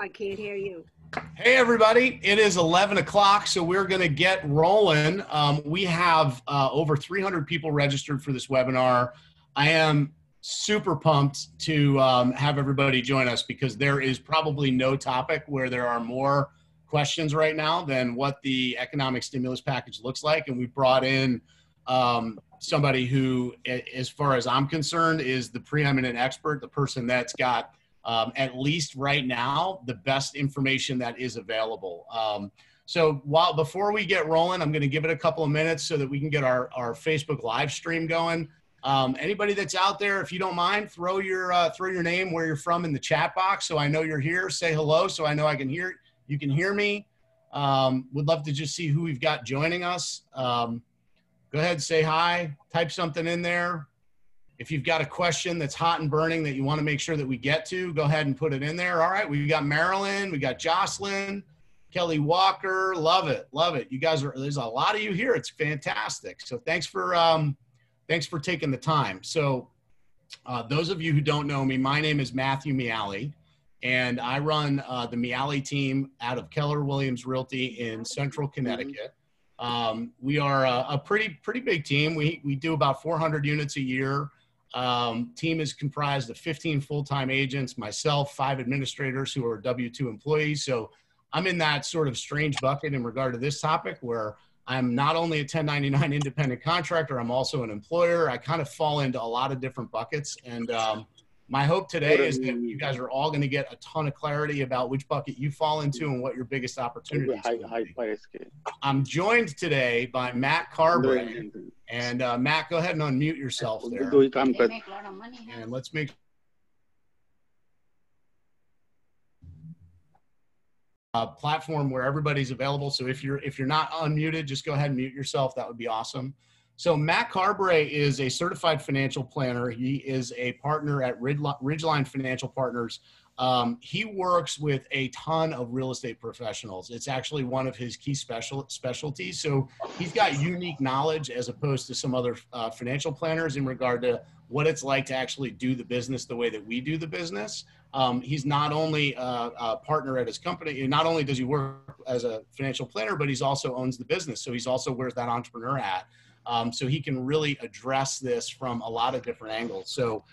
I can't hear you. Hey, everybody. It is 11 o'clock, so we're going to get rolling. We have over 300 people registered for this webinar. I am super pumped to have everybody join us because there is probably no topic where there are more questions right now than what the economic stimulus package looks like. And we brought in somebody who, as far as I'm concerned, is the preeminent expert, the person that's got at least right now, the best information that is available. So before we get rolling, I'm going to give it a couple of minutes so that we can get our Facebook live stream going. Anybody that's out there, if you don't mind, throw your name, where you're from in the chat box so I know you're here. Say hello so I know you can hear me. Would love to just see who we've got joining us. Go ahead, say hi, type something in there. If you've got a question that's hot and burning that you want to make sure that we get to, go ahead and put it in there. All right, we've got Marilyn, we got Jocelyn, Kelly Walker. Love it, love it. You guys there's a lot of you here. It's fantastic. So thanks for taking the time. So those of you who don't know me, my name is Matthew Miale, and I run the Miale team out of Keller Williams Realty in Central Connecticut. We are a pretty big team. We do about 400 units a year. Team is comprised of 15 full-time agents, myself, 5 administrators who are W-2 employees. So I'm in that sort of strange bucket in regard to this topic where I'm not only a 1099 independent contractor, I'm also an employer. I kind of fall into a lot of different buckets. And my hope today is that you guys are all going to get a ton of clarity about which bucket you fall into and what your biggest opportunities are. I'm joined today by Matt Carbray. And Matt, go ahead and unmute yourself there. And let's make a platform where everybody's available. So if you're not unmuted, just go ahead and mute yourself. That would be awesome. So Matt Carbray is a certified financial planner. He is a partner at Ridgeline Financial Partners. He works with a ton of real estate professionals. It's actually one of his key specialties. So he's got unique knowledge as opposed to some other financial planners in regard to what it's like to actually do the business the way that we do the business. He's not only a partner at his company, and not only does he work as a financial planner, but he's also owns the business. So he's also wears that entrepreneur hat. So he can really address this from a lot of different angles. So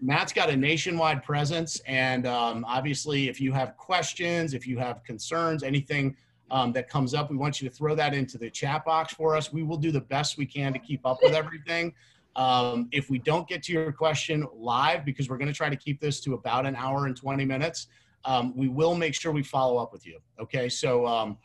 Matt's got a nationwide presence, and obviously if you have questions, if you have concerns, anything that comes up, we want you to throw that into the chat box for us. We will do the best we can to keep up with everything. If we don't get to your question live, because we're going to try to keep this to about an hour and 20 minutes, we will make sure we follow up with you. Okay, so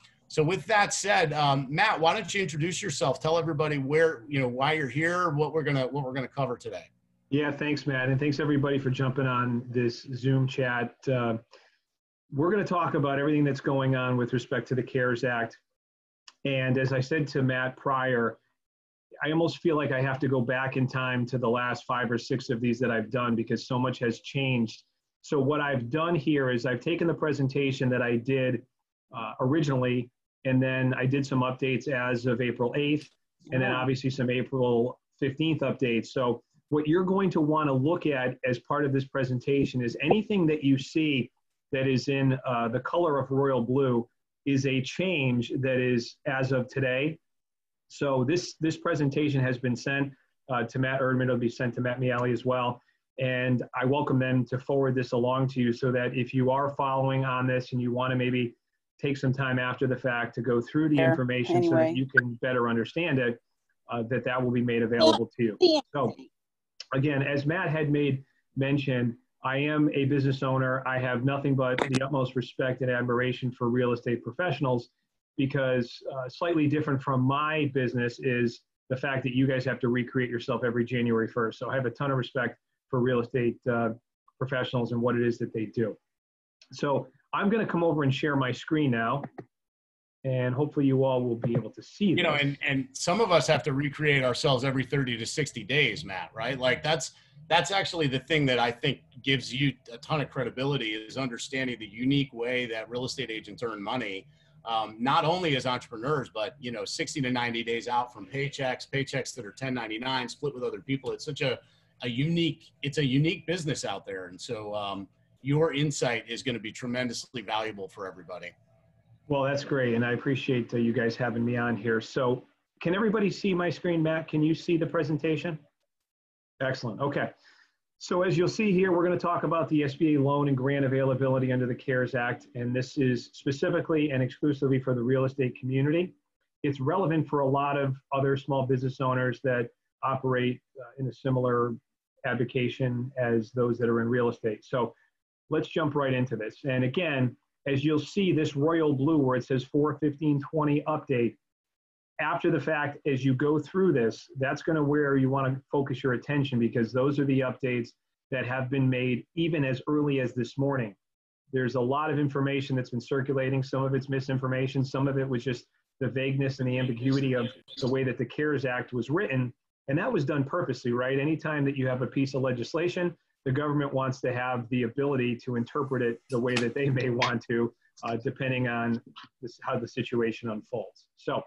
with that said, Matt, why don't you introduce yourself? Tell everybody why you're here, what we're gonna cover today. Yeah, thanks, Matt, and thanks everybody for jumping on this Zoom chat. We're going to talk about everything that's going on with respect to the CARES Act. And as I said to Matt prior, I almost feel like I have to go back in time to the last 5 or 6 of these that I've done because so much has changed. So what I've done here is I've taken the presentation that I did originally, and then I did some updates as of April 8th, and then obviously some April 15th updates. So what you're going to want to look at as part of this presentation is anything that you see that is in the color of royal blue is a change that is as of today. So this presentation has been sent to Matt Erdman. It'll be sent to Matt Miale as well. And I welcome them to forward this along to you so that if you are following on this and you want to maybe take some time after the fact to go through the information so that you can better understand it, that will be made available to you. So again, as Matt had made mention, I am a business owner. I have nothing but the utmost respect and admiration for real estate professionals because slightly different from my business is the fact that you guys have to recreate yourself every January 1st. So I have a ton of respect for real estate professionals and what it is that they do. So I'm going to come over and share my screen now, and hopefully you all will be able to see this. And some of us have to recreate ourselves every 30 to 60 days, Matt, right? Like that's actually the thing that I think gives you a ton of credibility is understanding the unique way that real estate agents earn money, not only as entrepreneurs, but 60 to 90 days out from paychecks that are 1099 split with other people. It's such a unique business out there. And so your insight is going to be tremendously valuable for everybody. Well, that's great. And I appreciate you guys having me on here. So can everybody see my screen, Matt? Can you see the presentation? Excellent. Okay. So as you'll see here, we're going to talk about the SBA loan and grant availability under the CARES Act. And this is specifically and exclusively for the real estate community. It's relevant for a lot of other small business owners that operate in a similar avocation as those that are in real estate. So let's jump right into this. And again, as you'll see, this royal blue where it says 4/15/20 update, after the fact, as you go through this, that's going to where you want to focus your attention, because those are the updates that have been made even as early as this morning. There's a lot of information that's been circulating. Some of it's misinformation. Some of it was just the vagueness and the ambiguity of the way that the CARES Act was written. And that was done purposely, right? Anytime that you have a piece of legislation, the government wants to have the ability to interpret it the way that they may want to, depending on how the situation unfolds. So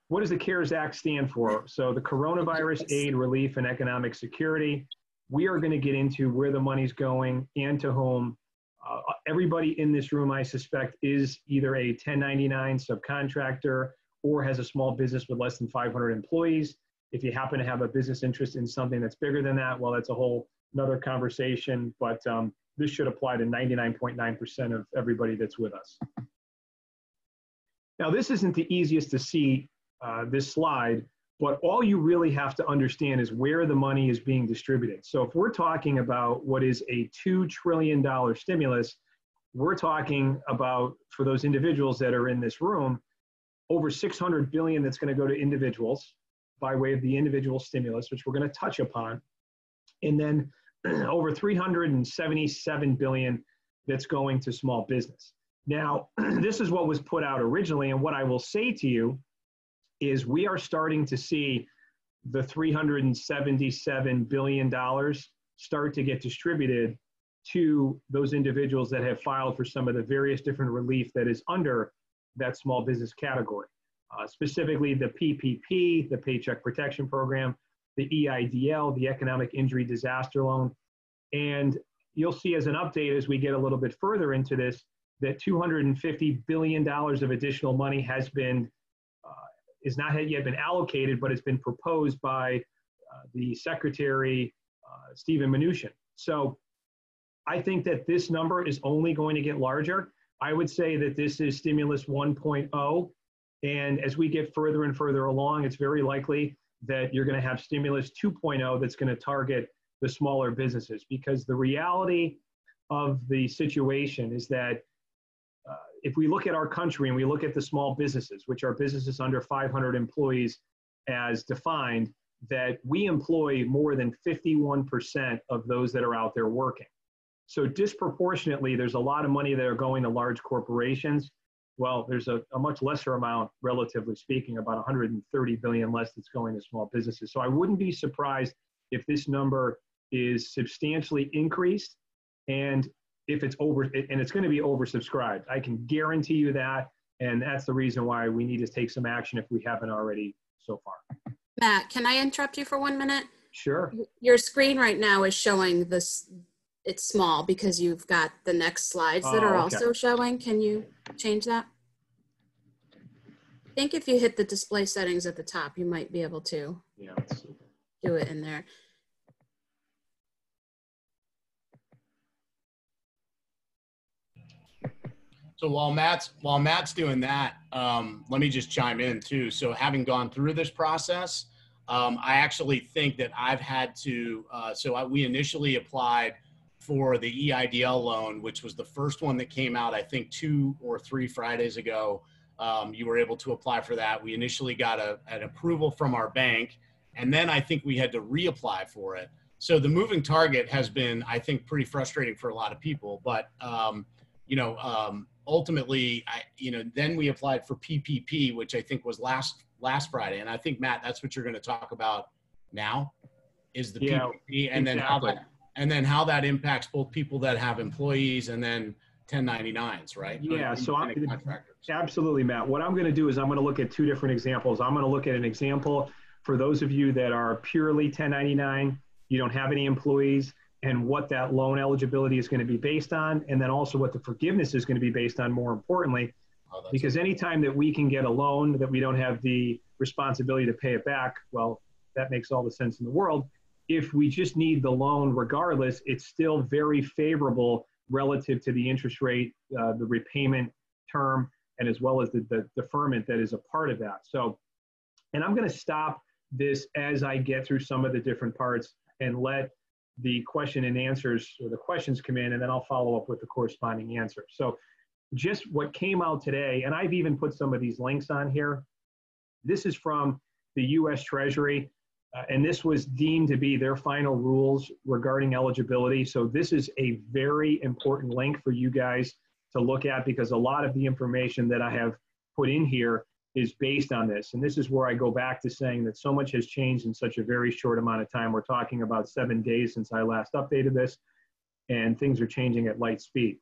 what does the CARES Act stand for? So the Coronavirus Aid, Relief, and Economic Security. We are going to get into where the money's going and to whom. Everybody in this room, I suspect, is either a 1099 subcontractor or has a small business with less than 500 employees. If you happen to have a business interest in something that's bigger than that, well, that's a whole another conversation, but this should apply to 99.9% of everybody that's with us. Now, this isn't the easiest to see, this slide, but all you really have to understand is where the money is being distributed. So if we're talking about what is a $2 trillion stimulus, we're talking about, for those individuals that are in this room, over $600 billion that's going to go to individuals by way of the individual stimulus, which we're going to touch upon. And then over $377 billion that's going to small business. Now, this is what was put out originally. And what I will say to you is we are starting to see the $377 billion start to get distributed to those individuals that have filed for some of the various different relief that is under that small business category. Specifically the PPP, the Paycheck Protection Program, the EIDL, the Economic Injury Disaster Loan. And you'll see as an update as we get a little bit further into this, that $250 billion of additional money has been, is not yet been allocated, but it's been proposed by the Secretary, Stephen Mnuchin. So I think that this number is only going to get larger. I would say that this is stimulus 1.0. And as we get further and further along, it's very likely that you're going to have stimulus 2.0 that's going to target the smaller businesses, because the reality of the situation is that if we look at our country and we look at the small businesses, which are businesses under 500 employees as defined, that we employ more than 51% of those that are out there working. So disproportionately, there's a lot of money that are going to large corporations. Well, there's a much lesser amount, relatively speaking, about 130 billion less that's going to small businesses. So I wouldn't be surprised if this number is substantially increased, and if it's and it's going to be oversubscribed. I can guarantee you that, and that's the reason why we need to take some action if we haven't already so far. Matt, can I interrupt you for 1 minute? Sure. Your screen right now is showing this, it's small because you've got the next slides that are also showing. Can you change that? I think if you hit the display settings at the top, you might be able to do it in there. So while Matt's doing that, let me just chime in too. So having gone through this process, I actually think that I've had to, we initially applied for the EIDL loan, which was the first one that came out, I think 2 or 3 Fridays ago. You were able to apply for that. We initially got an approval from our bank, and then I think we had to reapply for it. So the moving target has been, I think, pretty frustrating for a lot of people, but ultimately, then we applied for PPP, which I think was last Friday. And I think, Matt, that's what you're going to talk about now, is the PPP, and exactly. then how that impacts both people that have employees and then 1099s, right? Yeah, so absolutely, Matt. What I'm going to do is I'm going to look at 2 different examples. I'm going to look at an example for those of you that are purely 1099, you don't have any employees, and what that loan eligibility is going to be based on, and then also what the forgiveness is going to be based on, more importantly. Because anytime that we can get a loan that we don't have the responsibility to pay it back, well, that makes all the sense in the world. If we just need the loan regardless, it's still very favorable relative to the interest rate, the repayment term, and as well as the deferment that is a part of that. So, and I'm going to stop this as I get through some of the different parts and let the question and answers, or the questions come in, and then I'll follow up with the corresponding answer. So just what came out today, and I've even put some of these links on here. This is from the U.S. Treasury, and this was deemed to be their final rules regarding eligibility. So this is a very important link for you guys to look at, because a lot of the information that I have put in here is based on this. And this is where I go back to saying that so much has changed in such a very short amount of time. We're talking about 7 days since I last updated this, and things are changing at light speed.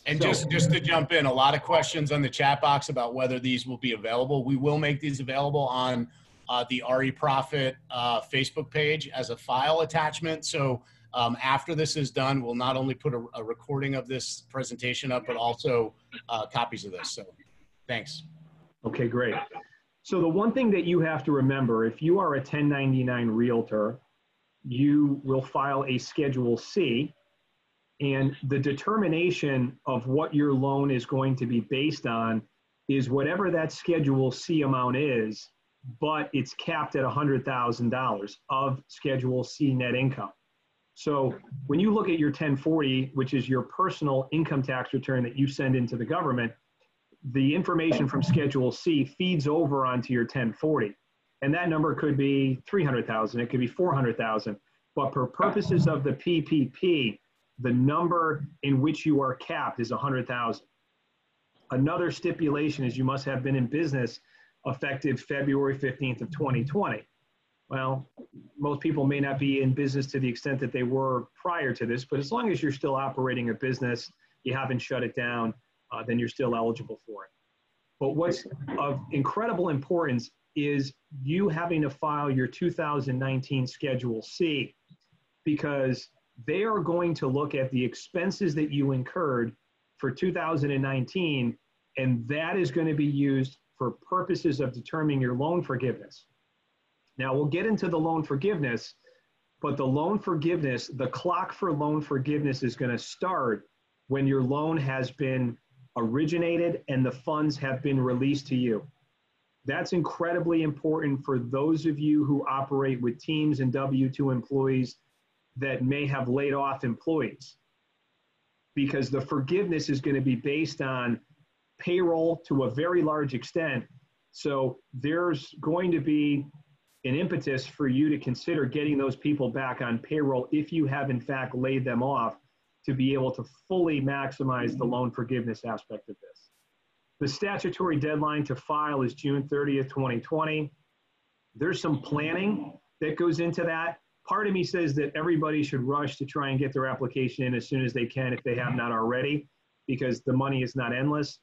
And so, just to jump in, a lot of questions on the chat box about whether these will be available. We will make these available on the RE Profit Facebook page as a file attachment. So after this is done, we'll not only put a recording of this presentation up, but also copies of this. So thanks. Okay, great. So the one thing that you have to remember, if you are a 1099 realtor, you will file a Schedule C, and the determination of what your loan is going to be based on is whatever that Schedule C amount is, but it's capped at $100,000 of Schedule C net income. So when you look at your 1040, which is your personal income tax return that you send into the government, the information from Schedule C feeds over onto your 1040. And that number could be 300,000, it could be 400,000. But for purposes of the PPP, the number in which you are capped is 100,000. Another stipulation is you must have been in business effective February 15th of 2020. Well, most people may not be in business to the extent that they were prior to this, but as long as you're still operating a business, you haven't shut it down, then you're still eligible for it. But what's of incredible importance is you having to file your 2019 Schedule C, because they are going to look at the expenses that you incurred for 2019, and that is going to be used for purposes of determining your loan forgiveness. Now, we'll get into the loan forgiveness, but the loan forgiveness, the clock for loan forgiveness is going to start when your loan has been originated and the funds have been released to you. That's incredibly important for those of you who operate with teams and W-2 employees that may have laid off employees, because the forgiveness is going to be based on payroll to a very large extent. So there's going to be an impetus for you to consider getting those people back on payroll if you have in fact laid them off, to be able to fully maximize the loan forgiveness aspect of this. The statutory deadline to file is June 30th, 2020. There's some planning that goes into that. Part of me says that everybody should rush to try and get their application in as soon as they can if they have not already, because the money is not endless.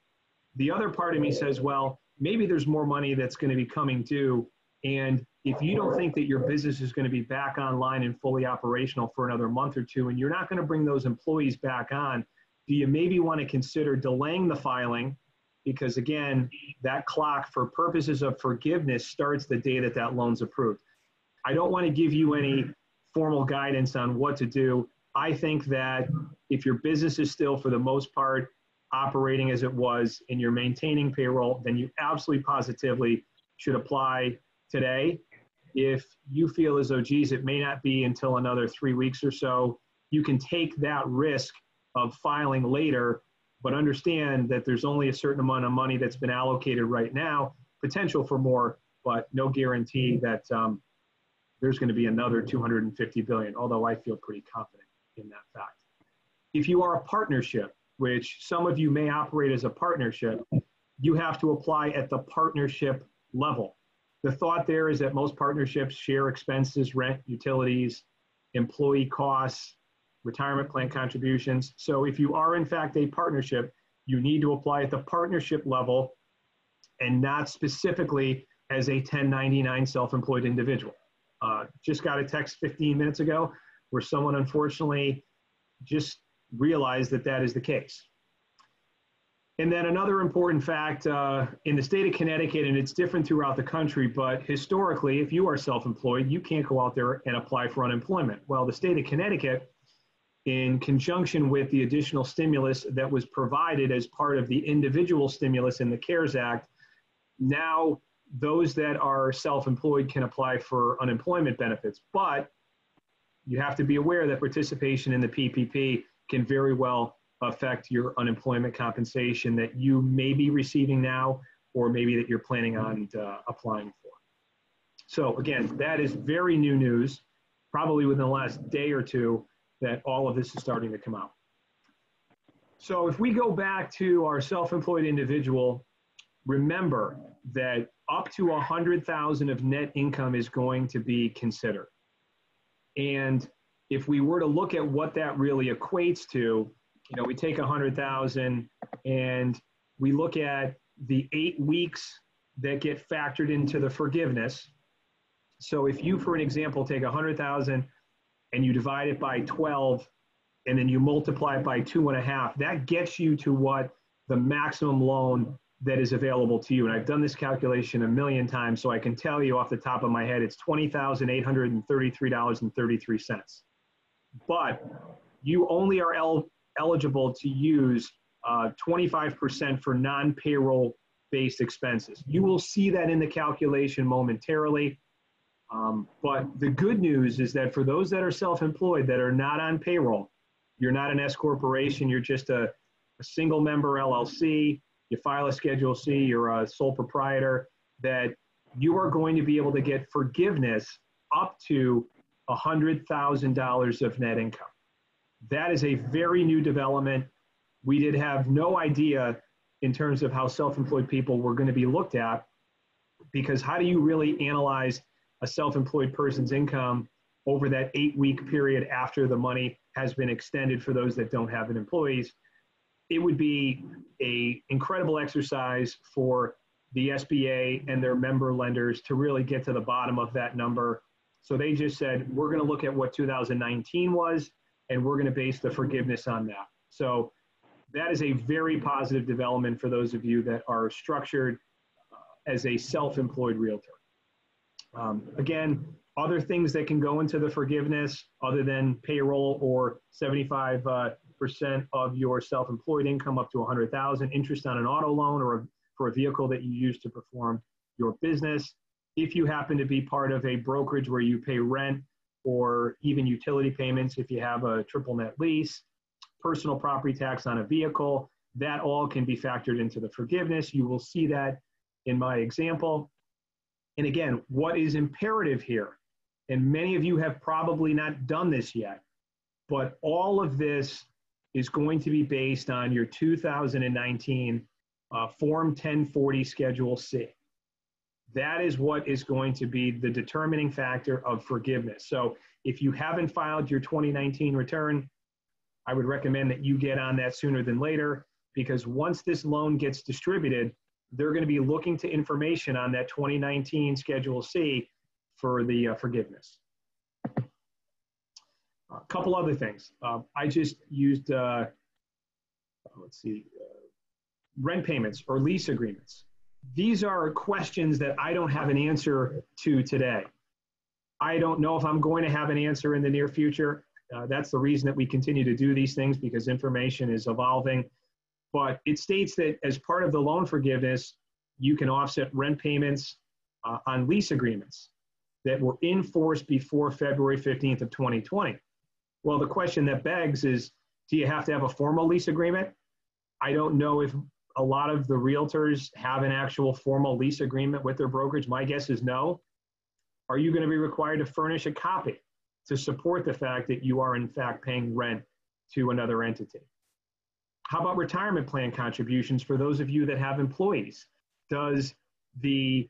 The other part of me says, well, maybe there's more money that's going to be coming due, and if you don't think that your business is going to be back online and fully operational for another month or two, and you're not going to bring those employees back on, do you maybe want to consider delaying the filing? Because again, that clock for purposes of forgiveness starts the day that that loan's approved. I don't want to give you any formal guidance on what to do. I think that if your business is still, for the most part, operating as it was and you're maintaining payroll, then you absolutely positively should apply today. If you feel as though, geez, it may not be until another 3 weeks or so, you can take that risk of filing later, but understand that there's only a certain amount of money that's been allocated right now, potential for more, but no guarantee that there's going to be another $250 billion, although I feel pretty confident in that fact. If you are a partnership, which some of you may operate as a partnership, you have to apply at the partnership level. The thought there is that most partnerships share expenses, rent, utilities, employee costs, retirement plan contributions. So if you are in fact a partnership, you need to apply at the partnership level and not specifically as a 1099 self-employed individual. Just got a text 15 minutes ago where someone unfortunately just realized that that is the case. And then another important fact in the state of Connecticut, and it's different throughout the country, but historically, if you are self-employed, you can't go out there and apply for unemployment. Well, the state of Connecticut, in conjunction with the additional stimulus that was provided as part of the individual stimulus in the CARES Act, now those that are self-employed can apply for unemployment benefits. But you have to be aware that participation in the PPP can very well affect your unemployment compensation that you may be receiving now, or maybe that you're planning on applying for. So again, that is very new news, probably within the last day or two, that all of this is starting to come out. So if we go back to our self-employed individual, remember that up to 100,000 of net income is going to be considered. And if we were to look at what that really equates to, you know, we take 100,000 and we look at the 8 weeks that get factored into the forgiveness. So if you, for an example, take 100,000 and you divide it by 12 and then you multiply it by 2.5, that gets you to what the maximum loan that is available to you. And I've done this calculation a million times, so I can tell you off the top of my head, it's $20,833.33. But you only are eligible to use 25% for non-payroll based expenses. You will see that in the calculation momentarily. But the good news is that for those that are self-employed that are not on payroll, you're not an S corporation, you're just a single member LLC, you file a Schedule C, you're a sole proprietor, that you are going to be able to get forgiveness up to $100,000 of net income. That is a very new development. We did have no idea in terms of how self-employed people were going to be looked at, because how do you really analyze a self-employed person's income over that 8-week period after the money has been extended for those that don't have an employees? It would be an incredible exercise for the SBA and their member lenders to really get to the bottom of that number. So they just said, we're going to look at what 2019 was, and we're going to base the forgiveness on that. So that is a very positive development for those of you that are structured as a self-employed realtor. Again, other things that can go into the forgiveness other than payroll or 75% of your self-employed income up to 100,000, interest on an auto loan or for a vehicle that you use to perform your business. If you happen to be part of a brokerage where you pay rent or even utility payments, if you have a triple net lease, personal property tax on a vehicle, that all can be factored into the forgiveness. You will see that in my example. And again, what is imperative here, and many of you have probably not done this yet, but all of this is going to be based on your 2019 Form 1040 Schedule C. That is what is going to be the determining factor of forgiveness. So if you haven't filed your 2019 return, I would recommend that you get on that sooner than later, because once this loan gets distributed, they're going to be looking to information on that 2019 Schedule C for the forgiveness. A couple other things. I just used, rent payments or lease agreements. These are questions that I don't have an answer to today. I don't know if I'm going to have an answer in the near future. That's the reason that we continue to do these things, because information is evolving. But it states that as part of the loan forgiveness, you can offset rent payments on lease agreements that were in force before February 15th of 2020. Well, the question that begs is, do you have to have a formal lease agreement? I don't know if a lot of the realtors have an actual formal lease agreement with their brokerage. My guess is no. Are you going to be required to furnish a copy to support the fact that you are in fact paying rent to another entity? How about retirement plan contributions for those of you that have employees? Does the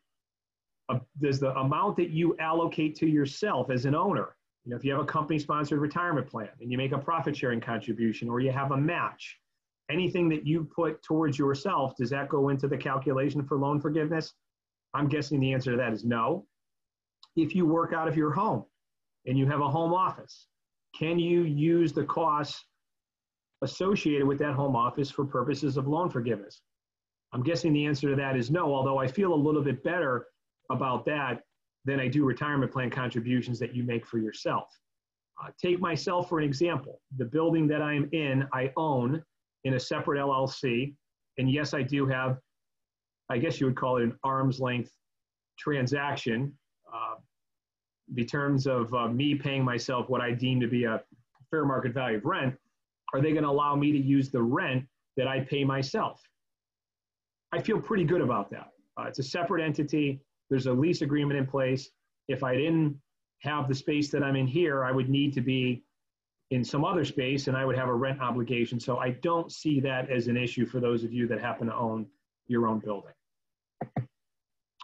amount that you allocate to yourself as an owner, you know, if you have a company-sponsored retirement plan and you make a profit-sharing contribution or you have a match, anything that you put towards yourself, does that go into the calculation for loan forgiveness? I'm guessing the answer to that is no. If you work out of your home and you have a home office, can you use the costs associated with that home office for purposes of loan forgiveness? I'm guessing the answer to that is no, although I feel a little bit better about that than I do retirement plan contributions that you make for yourself. Take myself for an example. The building that I'm in, I own in a separate LLC. And yes, I do have, I guess you would call it an arm's length transaction. In terms of me paying myself what I deem to be a fair market value of rent, are they going to allow me to use the rent that I pay myself? I feel pretty good about that. It's a separate entity. There's a lease agreement in place. If I didn't have the space that I'm in here, I would need to be in some other space and I would have a rent obligation. So I don't see that as an issue for those of you that happen to own your own building.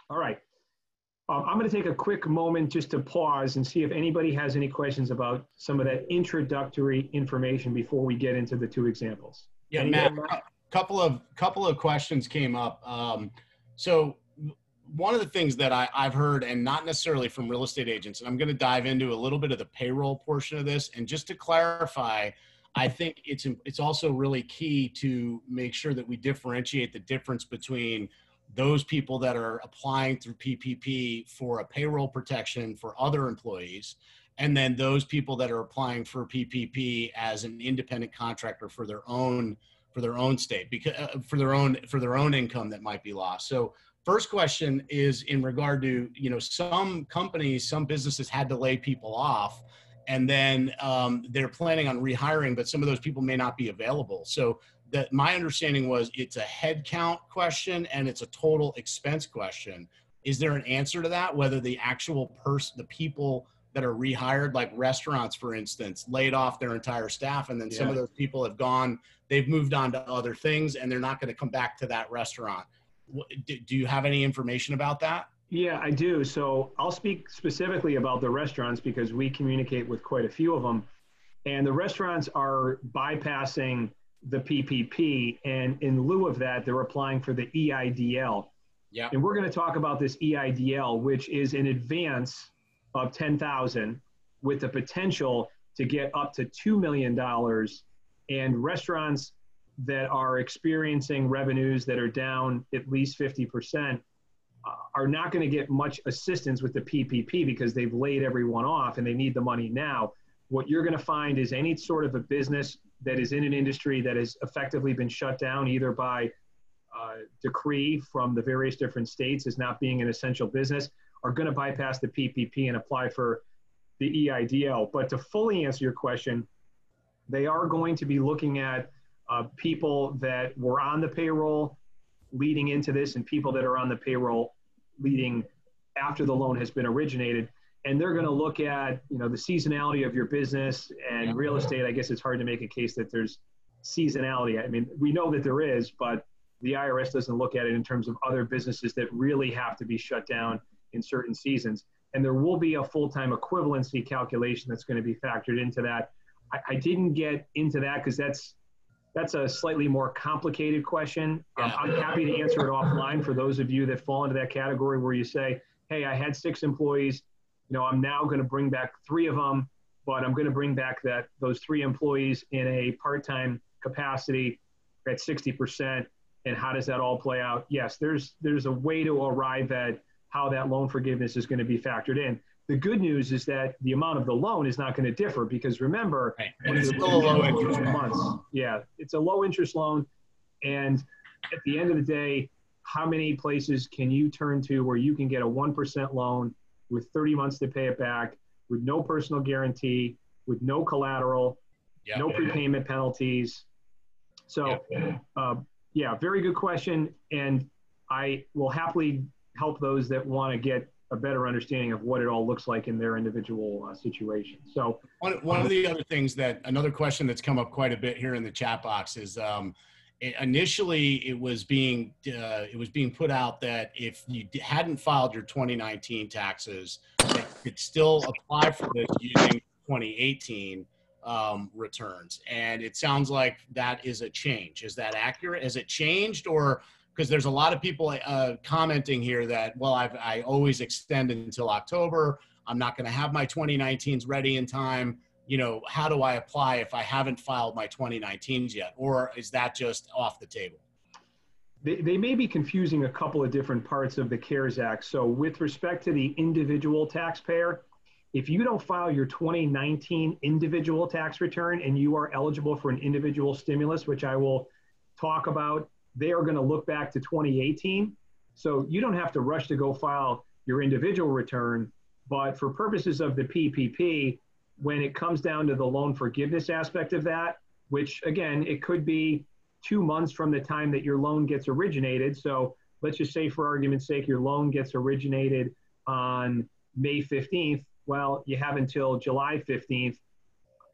All right. I'm going to take a quick moment just to pause and see if anybody has any questions about some of that introductory information before we get into the two examples. Yeah, Matt, a couple of questions came up. So one of the things that I've heard, and not necessarily from real estate agents, and I'm going to dive into a little bit of the payroll portion of this. And just to clarify, I think it's also really key to make sure that we differentiate the difference between those people that are applying through PPP for a payroll protection for other employees, and then those people that are applying for PPP as an independent contractor for their own state, because for their own income that might be lost. So first question is in regard to, some companies, some businesses had to lay people off, and then they're planning on rehiring, but some of those people may not be available. So that my understanding was it's a head count question and it's a total expense question. Is there an answer to that? Whether the actual the people that are rehired, like restaurants, for instance, laid off their entire staff, and then some of those people they've moved on to other things and they're not going to come back to that restaurant. Do you have any information about that? Yeah, I do. So I'll speak specifically about the restaurants because we communicate with quite a few of them. And the restaurants are bypassing the PPP, and in lieu of that, they're applying for the EIDL. Yeah. And we're going to talk about this EIDL, which is an advance of $10,000 with the potential to get up to $2 million. And restaurants that are experiencing revenues that are down at least 50% are not going to get much assistance with the PPP because they've laid everyone off and they need the money now. What you're going to find is any sort of a business that is in an industry that has effectively been shut down either by decree from the various different states as not being an essential business are going to bypass the PPP and apply for the EIDL. But to fully answer your question, they are going to be looking at people that were on the payroll leading into this and people that are on the payroll leading after the loan has been originated. And they're going to look at, the seasonality of your business and real estate. I guess it's hard to make a case that there's seasonality. I mean, we know that there is, but the IRS doesn't look at it in terms of other businesses that really have to be shut down in certain seasons. And there will be a full-time equivalency calculation that's going to be factored into that. I didn't get into that because that's a slightly more complicated question. I'm happy to answer it offline for those of you that fall into that category where you say, hey, I had 6 employees. I'm now going to bring back 3 of them, but I'm going to bring back those 3 employees in a part-time capacity at 60%. And how does that all play out? Yes, there's a way to arrive at how that loan forgiveness is going to be factored in. The good news is that the amount of the loan is not going to differ because remember, and it's still a low interest months. Yeah, it's a low interest loan. And at the end of the day, how many places can you turn to where you can get a 1% loan with 30 months to pay it back, with no personal guarantee, with no collateral, no prepayment penalties? So, very good question. And I will happily help those that want to get a better understanding of what it all looks like in their individual situation. So one of the other things another question that's come up quite a bit here in the chat box is initially it was being put out that if you hadn't filed your 2019 taxes, you could still apply for this using 2018 returns. And it sounds like that is a change. Is that accurate? Has it changed? Or because there's a lot of people commenting here that, well, I always extend until October. I'm not going to have my 2019s ready in time. how do I apply if I haven't filed my 2019s yet? Or is that just off the table? They may be confusing a couple of different parts of the CARES Act. So with respect to the individual taxpayer, if you don't file your 2019 individual tax return and you are eligible for an individual stimulus, which I will talk about, they are going to look back to 2018. So you don't have to rush to go file your individual return. But for purposes of the PPP, when it comes down to the loan forgiveness aspect of that, which again, it could be 2 months from the time that your loan gets originated. So let's just say, for argument's sake, your loan gets originated on May 15th. Well, you have until July 15th.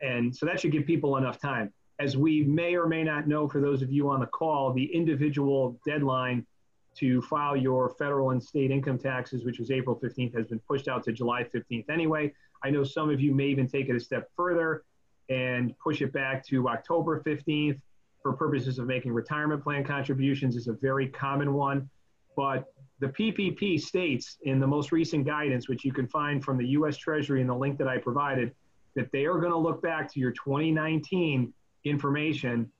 And so that should give people enough time. As we may or may not know, for those of you on the call, the individual deadline to file your federal and state income taxes, which was April 15th, has been pushed out to July 15th anyway. I know some of you may even take it a step further and push it back to October 15th for purposes of making retirement plan contributions. Is a very common one. But the PPP states in the most recent guidance, which you can find from the U.S. Treasury in the link that I provided, that they are going to look back to your 2019 information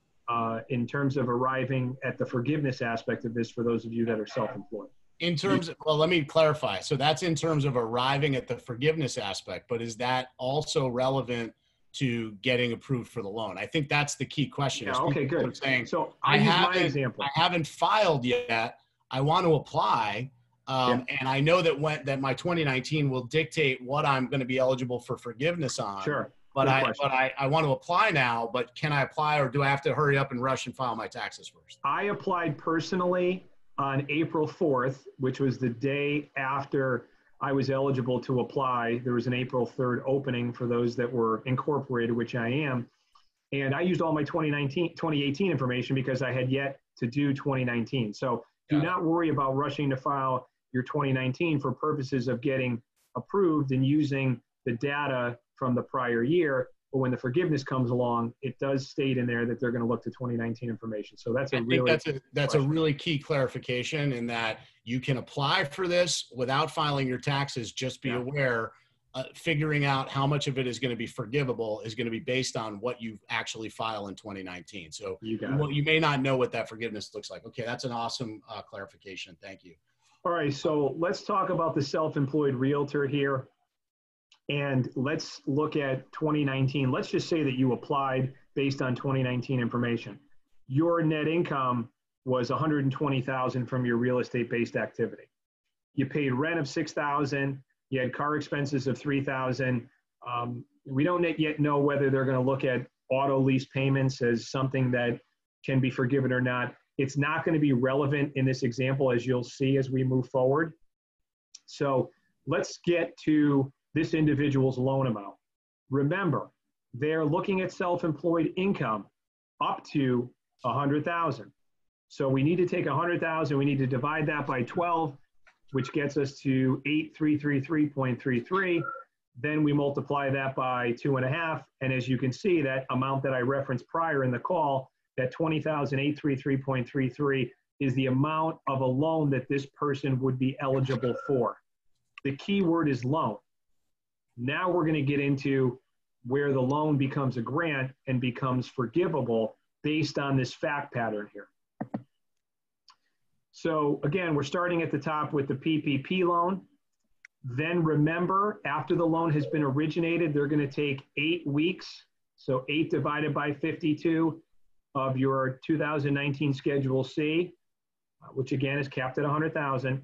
in terms of arriving at the forgiveness aspect of this for those of you that are self-employed. In terms of, well, let me clarify. So that's in terms of arriving at the forgiveness aspect, but is that also relevant to getting approved for the loan? I think that's the key question. Yeah, okay, good. Saying, so I haven't filed yet. I want to apply. And I know that my 2019 will dictate what I'm going to be eligible for forgiveness on. Sure. But I want to apply now, but can I apply, or do I have to hurry up and rush and file my taxes first? I applied personally on April 4th, which was the day after I was eligible to apply. There was an April 3rd opening for those that were incorporated, which I am. And I used all my 2018 information because I had yet to do 2019. So do not worry about rushing to file your 2019 for purposes of getting approved and using the data from the prior year. But when the forgiveness comes along, it does state in there that they're going to look to 2019 information. So that's a really key clarification, in that you can apply for this without filing your taxes. Just be aware, figuring out how much of it is going to be forgivable is going to be based on what you actually file in 2019. So you may not know what that forgiveness looks like. Okay, that's an awesome clarification. Thank you. All right, so let's talk about the self-employed realtor here. And let's look at 2019. Let's just say that you applied based on 2019 information. Your net income was $120,000 from your real estate-based activity. You paid rent of $6,000. You had car expenses of $3,000. We don't yet know whether they're going to look at auto lease payments as something that can be forgiven or not. It's not going to be relevant in this example, as you'll see as we move forward. So let's get to this individual's loan amount. Remember, they're looking at self-employed income up to $100,000. So we need to take $100,000, we need to divide that by 12, which gets us to 8,333.33. Then we multiply that by 2.5. And as you can see, that amount that I referenced prior in the call, that 20,833.33 is the amount of a loan that this person would be eligible for. The key word is loan. Now we're going to get into where the loan becomes a grant and becomes forgivable based on this fact pattern here. So again, we're starting at the top with the PPP loan. Then remember, after the loan has been originated, they're going to take 8 weeks. So 8 divided by 52 of your 2019 Schedule C, which again is capped at $100,000.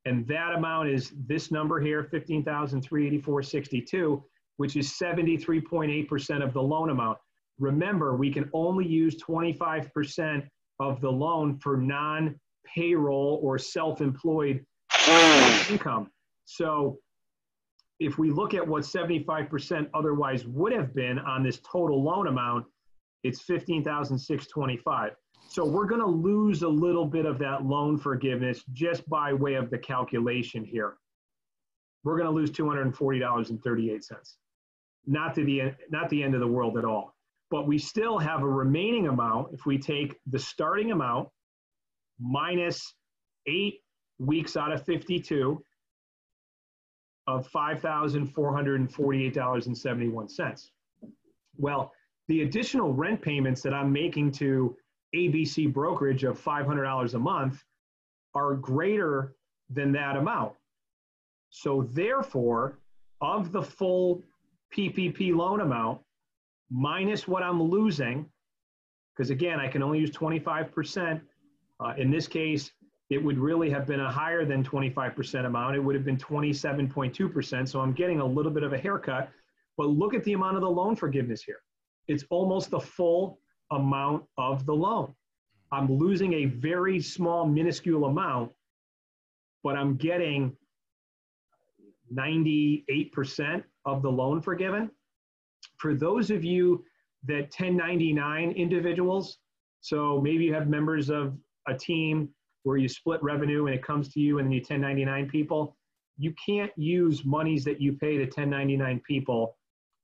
And that amount is this number here, $15,384.62, which is 73.8% of the loan amount. Remember, we can only use 25% of the loan for non-payroll or self-employed income. So if we look at what 75% otherwise would have been on this total loan amount, it's $15,625. So we're going to lose a little bit of that loan forgiveness just by way of the calculation here. We're going to lose $240.38. Not the end of the world at all. But we still have a remaining amount if we take the starting amount minus 8 weeks out of 52 of $5,448.71. Well, the additional rent payments that I'm making to ABC brokerage of $500 a month are greater than that amount. So therefore, of the full PPP loan amount, minus what I'm losing, because again, I can only use 25%. In this case, it would really have been a higher than 25% amount. It would have been 27.2%. So I'm getting a little bit of a haircut. But look at the amount of the loan forgiveness here. It's almost the full amount of the loan. I'm losing a very small, minuscule amount, but I'm getting 98% of the loan forgiven. For those of you that 1099 individuals, so maybe you have members of a team where you split revenue and it comes to you and then you 1099 people, you can't use monies that you pay to 1099 people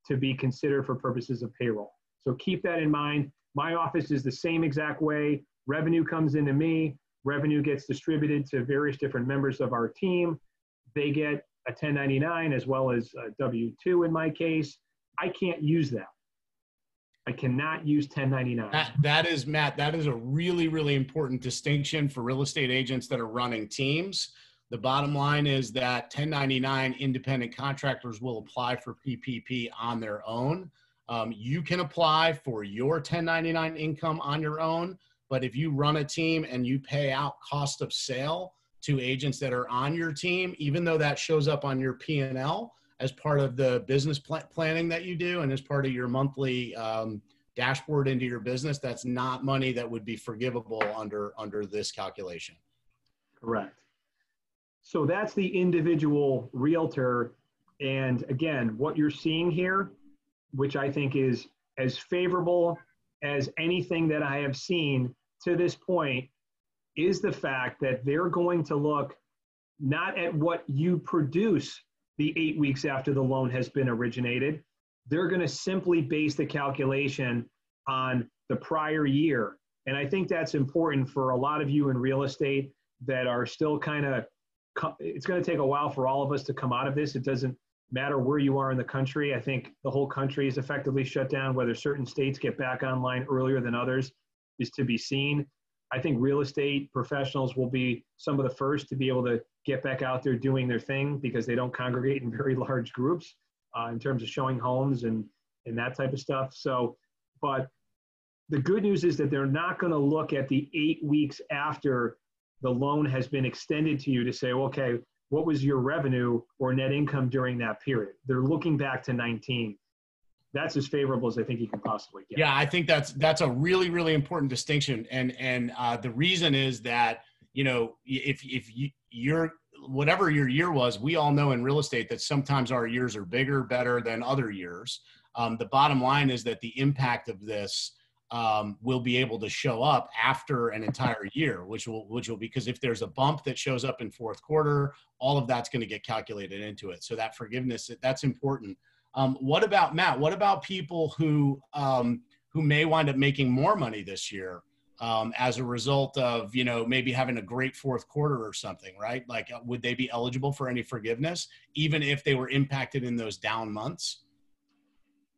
to be considered for purposes of payroll. So keep that in mind. My office is the same exact way. Revenue comes into me, revenue gets distributed to various different members of our team. They get a 1099 as well as a W-2 in my case. I can't use that. I cannot use 1099. That is, Matt, that is a really, really important distinction for real estate agents that are running teams. The bottom line is that 1099 independent contractors will apply for PPP on their own. You can apply for your 1099 income on your own, but if you run a team and you pay out cost of sale to agents that are on your team, even though that shows up on your P&L as part of the business planning that you do and as part of your monthly dashboard into your business, that's not money that would be forgivable under this calculation. Correct. So that's the individual realtor. And again, what you're seeing here, which I think is as favorable as anything that I have seen to this point, is the fact that they're going to look not at what you produce the 8 weeks after the loan has been originated. They're going to simply base the calculation on the prior year. And I think that's important for a lot of you in real estate that are still kind of, it's going to take a while for all of us to come out of this. It doesn't matter where you are in the country. I think the whole country is effectively shut down. Whether certain states get back online earlier than others is to be seen. I think real estate professionals will be some of the first to be able to get back out there doing their thing because they don't congregate in very large groups in terms of showing homes and that type of stuff. So, but the good news is that they're not going to look at the 8 weeks after the loan has been extended to you to say, okay, what was your revenue or net income during that period? They're looking back to 19. That's as favorable as I think you can possibly get. Yeah, I think that's a really, really important distinction. And the reason is that, you know, if you're, whatever your year was, we all know in real estate that sometimes our years are bigger, better than other years. The bottom line is that the impact of this will be able to show up after an entire year, which will, because if there's a bump that shows up in fourth quarter, all of that's going to get calculated into it. So that forgiveness, that's important. What about, Matt, what about people who may wind up making more money this year as a result of, you know, maybe having a great fourth quarter or something, right? Like, would they be eligible for any forgiveness, even if they were impacted in those down months?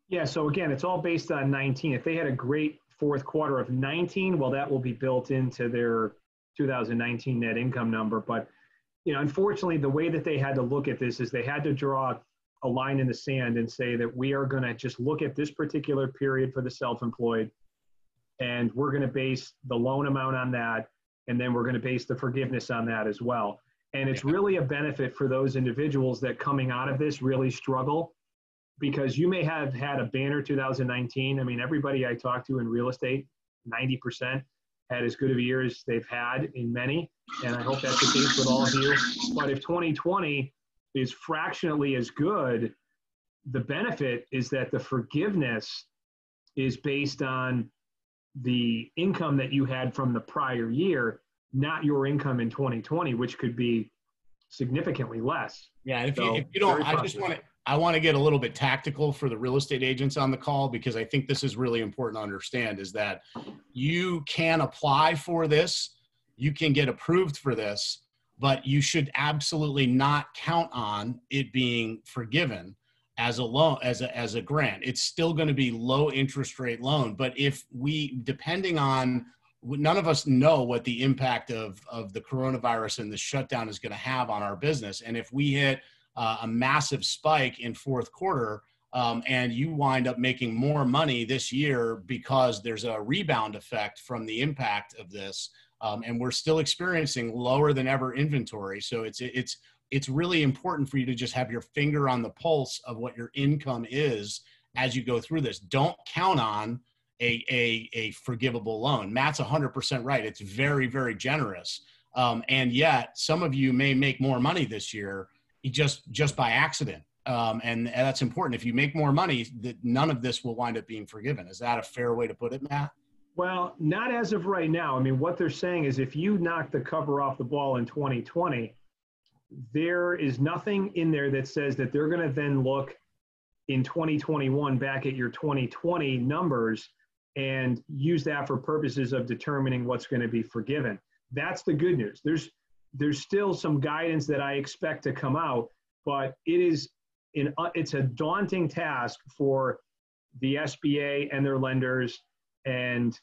Yeah, so again, it's all based on 19. If they had a great fourth quarter of 19, well, that will be built into their 2019 net income number. But, you know, unfortunately, the way that they had to look at this is they had to draw a line in the sand and say that we are going to just look at this particular period for the self-employed, and we're going to base the loan amount on that, and then we're going to base the forgiveness on that as well. And it's really a benefit for those individuals that coming out of this really struggle, because you may have had a banner 2019. I mean, everybody I talked to in real estate, 90% had as good of a year as they've had in many, and I hope that's the case with all of you. But if 2020 is fractionally as good, the benefit is that the forgiveness is based on the income that you had from the prior year, not your income in 2020, which could be significantly less. Yeah, if you don't, I want to get a little bit tactical for the real estate agents on the call, because I think this is really important to understand, is that you can apply for this, you can get approved for this, but you should absolutely not count on it being forgiven. as a loan, as a grant. It's still going to be low interest rate loan. But if we, depending on, none of us know what the impact of the coronavirus and the shutdown is going to have on our business. And if we hit a massive spike in fourth quarter, and you wind up making more money this year because there's a rebound effect from the impact of this, and we're still experiencing lower than ever inventory. So it's really important for you to just have your finger on the pulse of what your income is as you go through this. Don't count on a forgivable loan. Matt's 100% right. It's very, very generous. And yet some of you may make more money this year just by accident. And that's important. If you make more money, none of this will wind up being forgiven. Is that a fair way to put it, Matt? Well, not as of right now. I mean, what they're saying is if you knock the cover off the ball in 2020, there is nothing in there that says that they're going to then look in 2021 back at your 2020 numbers and use that for purposes of determining what's going to be forgiven. That's the good news. There's still some guidance that I expect to come out, but it's a daunting task for the SBA and their lenders and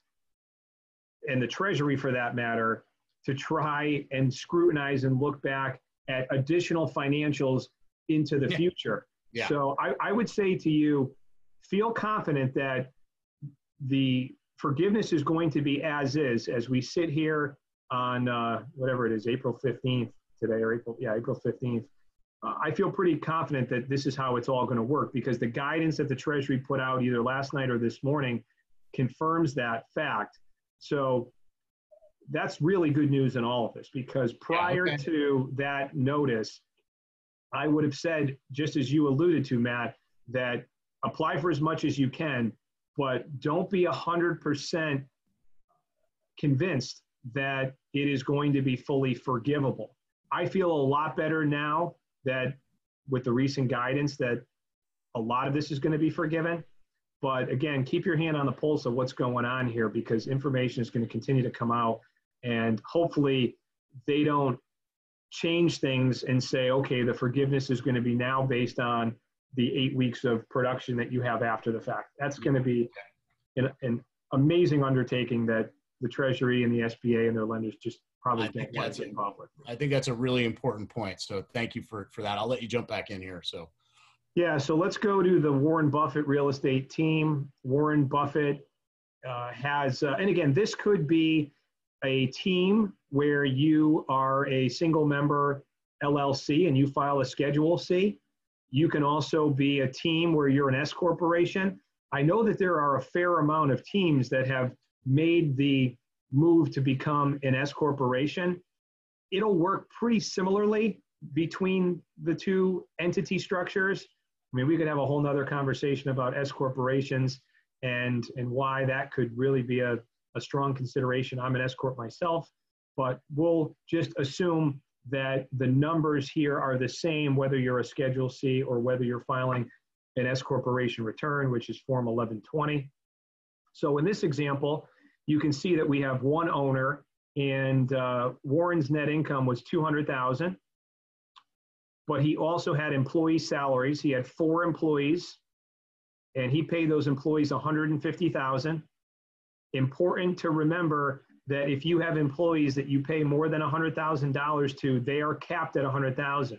the Treasury, for that matter, to try and scrutinize and look back at additional financials into the future. Yeah. So I would say to you, feel confident that the forgiveness is going to be as is, as we sit here on whatever it is, April 15th today, or April 15th. I feel pretty confident that this is how it's all going to work, because the guidance that the Treasury put out either last night or this morning confirms that fact. So that's really good news in all of this, because prior to that notice, I would have said, just as you alluded to, Matt, that apply for as much as you can, but don't be 100% convinced that it is going to be fully forgivable. I feel a lot better now that with the recent guidance that a lot of this is going to be forgiven. But again, keep your hand on the pulse of what's going on here, because information is going to continue to come out, and hopefully they don't change things and say, okay, the forgiveness is going to be now based on the 8 weeks of production that you have after the fact. That's going to be an amazing undertaking that the Treasury and the SBA and their lenders just probably don't want to get involved with. I think that's a really important point. So thank you for that. I'll let you jump back in here. So let's go to the Warren Buffett real estate team. Warren Buffett has, and again, this could be a team where you are a single member LLC and you file a Schedule C. You can also be a team where you're an S corporation. I know that there are a fair amount of teams that have made the move to become an S corporation. It'll work pretty similarly between the two entity structures. I mean, we could have a whole nother conversation about S corporations and why that could really be a strong consideration. I'm an S corp myself, but we'll just assume that the numbers here are the same, whether you're a Schedule C or whether you're filing an S corporation return, which is Form 1120. So in this example, you can see that we have one owner, and Warren's net income was $200,000, but he also had employee salaries. He had 4 employees, and he paid those employees $150,000. Important to remember that if you have employees that you pay more than $100,000 to, they are capped at $100,000.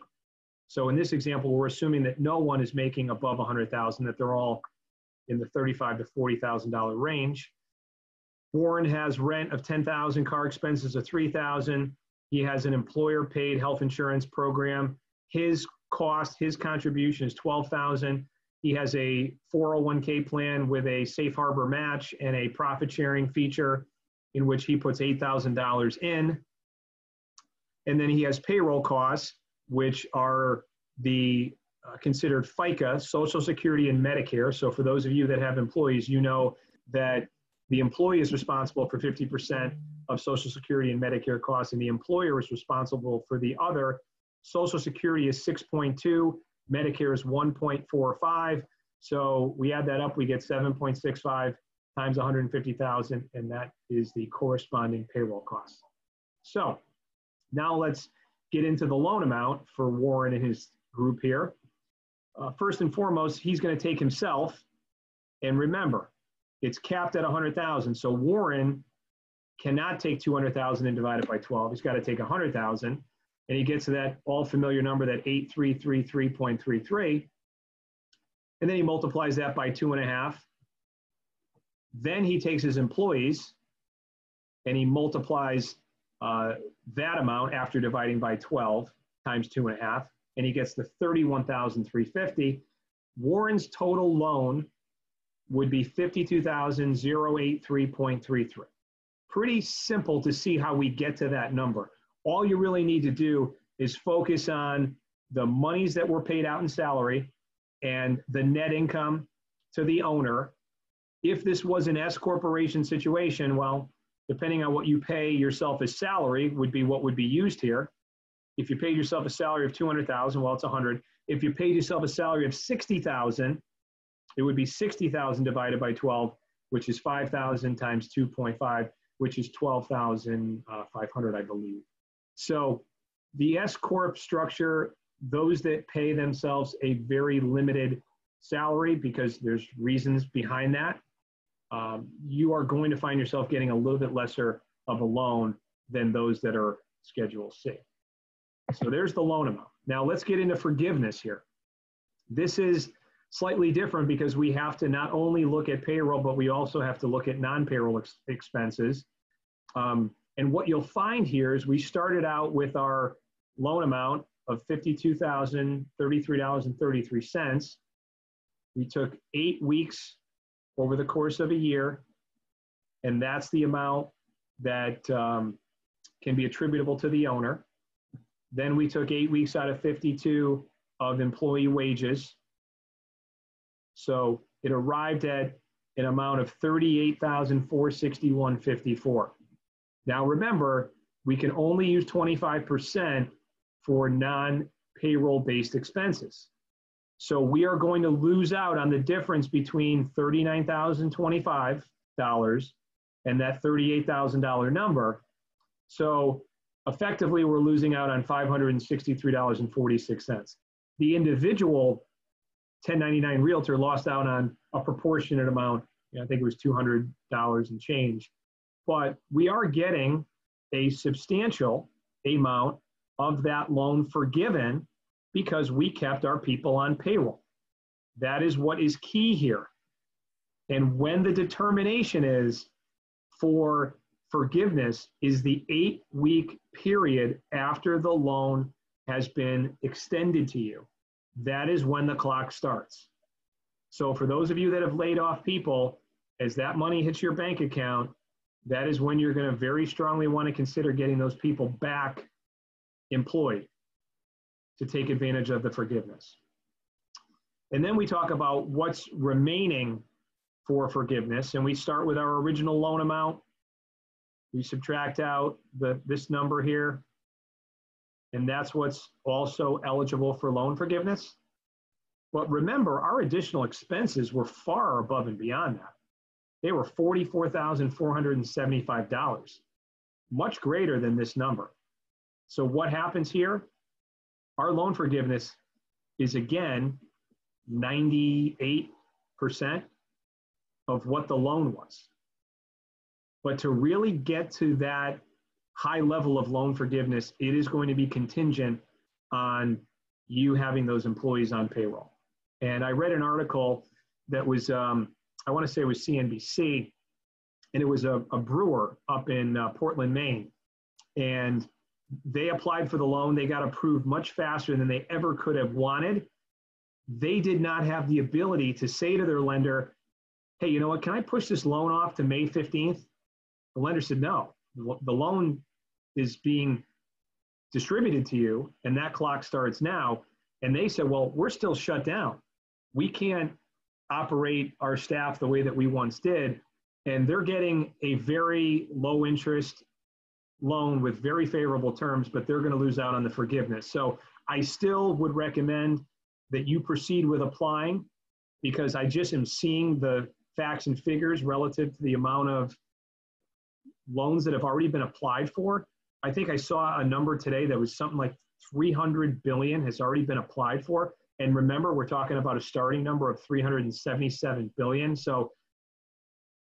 So in this example, we're assuming that no one is making above $100,000, that they're all in the $35,000 to $40,000 range. Warren has rent of $10,000, car expenses of $3,000. He has an employer-paid health insurance program. His cost, his contribution is $12,000. He has a 401k plan with a safe harbor match and a profit sharing feature in which he puts $8,000 in. And then he has payroll costs, which are the considered FICA, Social Security, and Medicare. So for those of you that have employees, you know that the employee is responsible for 50% of Social Security and Medicare costs, and the employer is responsible for the other. Social Security is 6.2, Medicare is 1.45. So we add that up, we get 7.65 times 150,000, and that is the corresponding payroll cost. So now let's get into the loan amount for Warren and his group here. first and foremost, he's going to take himself. And remember, it's capped at 100,000. So Warren cannot take 200,000 and divide it by 12. He's got to take 100,000. And he gets to that all familiar number, that 8333.33. And then he multiplies that by 2.5. Then he takes his employees and he multiplies that amount after dividing by 12 times 2.5. And he gets the 31,350. Warren's total loan would be 52,083.33. Pretty simple to see how we get to that number. All you really need to do is focus on the monies that were paid out in salary and the net income to the owner. If this was an S corporation situation, well, depending on what you pay yourself as salary would be what would be used here. If you paid yourself a salary of 200,000, well, it's 100. If you paid yourself a salary of 60,000, it would be 60,000 divided by 12, which is 5,000 times 2.5, which is 12,500, I believe. So the S Corp structure, those that pay themselves a very limited salary, because there's reasons behind that, you are going to find yourself getting a little bit lesser of a loan than those that are Schedule C. So there's the loan amount. Now let's get into forgiveness here. This is slightly different because we have to not only look at payroll, but we also have to look at non-payroll expenses. And what you'll find here is we started out with our loan amount of $52,033.33. We took 8 weeks over the course of a year, and that's the amount that can be attributable to the owner. Then we took 8 weeks out of 52 of employee wages. So it arrived at an amount of $38,461.54. Now remember, we can only use 25% for non-payroll based expenses. So we are going to lose out on the difference between $39,025 and that $38,000 number. So effectively, we're losing out on $563.46. The individual 1099 realtor lost out on a proportionate amount. I think it was $200 and change. But we are getting a substantial amount of that loan forgiven because we kept our people on payroll. That is what is key here. And when the determination is for forgiveness is the 8-week period after the loan has been extended to you. That is when the clock starts. So for those of you that have laid off people, as that money hits your bank account, that is when you're going to very strongly want to consider getting those people back employed to take advantage of the forgiveness. And then we talk about what's remaining for forgiveness. And we start with our original loan amount. We subtract out this number here. And that's what's also eligible for loan forgiveness. But remember, our additional expenses were far above and beyond that. They were $44,475, much greater than this number. So what happens here? Our loan forgiveness is, again, 98% of what the loan was. But to really get to that high level of loan forgiveness, it is going to be contingent on you having those employees on payroll. And I read an article that was, I want to say it was CNBC, and it was a brewer up in Portland, Maine. And they applied for the loan. They got approved much faster than they ever could have wanted. They did not have the ability to say to their lender, hey, you know what, can I push this loan off to May 15th? The lender said, no, the loan is being distributed to you, and that clock starts now. And they said, well, we're still shut down. We can't operate our staff the way that we once did. And they're getting a very low interest loan with very favorable terms, but they're going to lose out on the forgiveness. So I still would recommend that you proceed with applying, because I just am seeing the facts and figures relative to the amount of loans that have already been applied for. I think I saw a number today that was something like 300 billion has already been applied for. And remember, we're talking about a starting number of $377 billion. So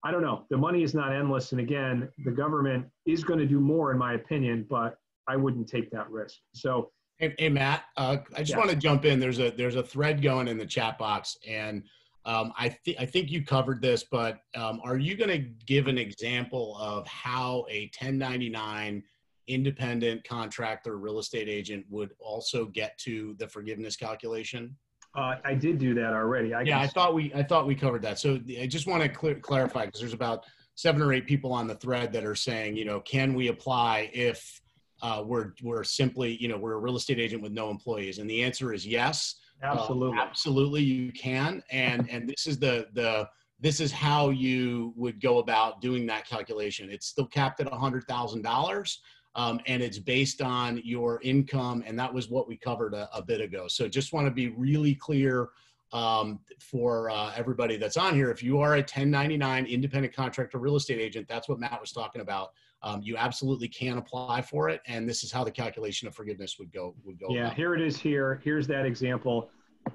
I don't know. The money is not endless. And again, the government is going to do more, in my opinion, but I wouldn't take that risk. So, hey Matt, I just want to jump in. There's a thread going in the chat box, and I think you covered this, but are you going to give an example of how a 1099 independent contractor real estate agent would also get to the forgiveness calculation? I did do that already. I thought we covered that. So I just want to clarify, because there's about 7 or 8 people on the thread that are saying, you know, can we apply if we're simply, you know, we're a real estate agent with no employees? And the answer is yes. Absolutely. Absolutely, you can. And this is this is how you would go about doing that calculation. It's still capped at $100,000. And it's based on your income, and that was what we covered a bit ago. So just want to be really clear for everybody that's on here. If you are a 1099 independent contractor real estate agent, that's what Matt was talking about. You absolutely can apply for it, and this is how the calculation of forgiveness would go. Yeah, here it is here. Here's that example.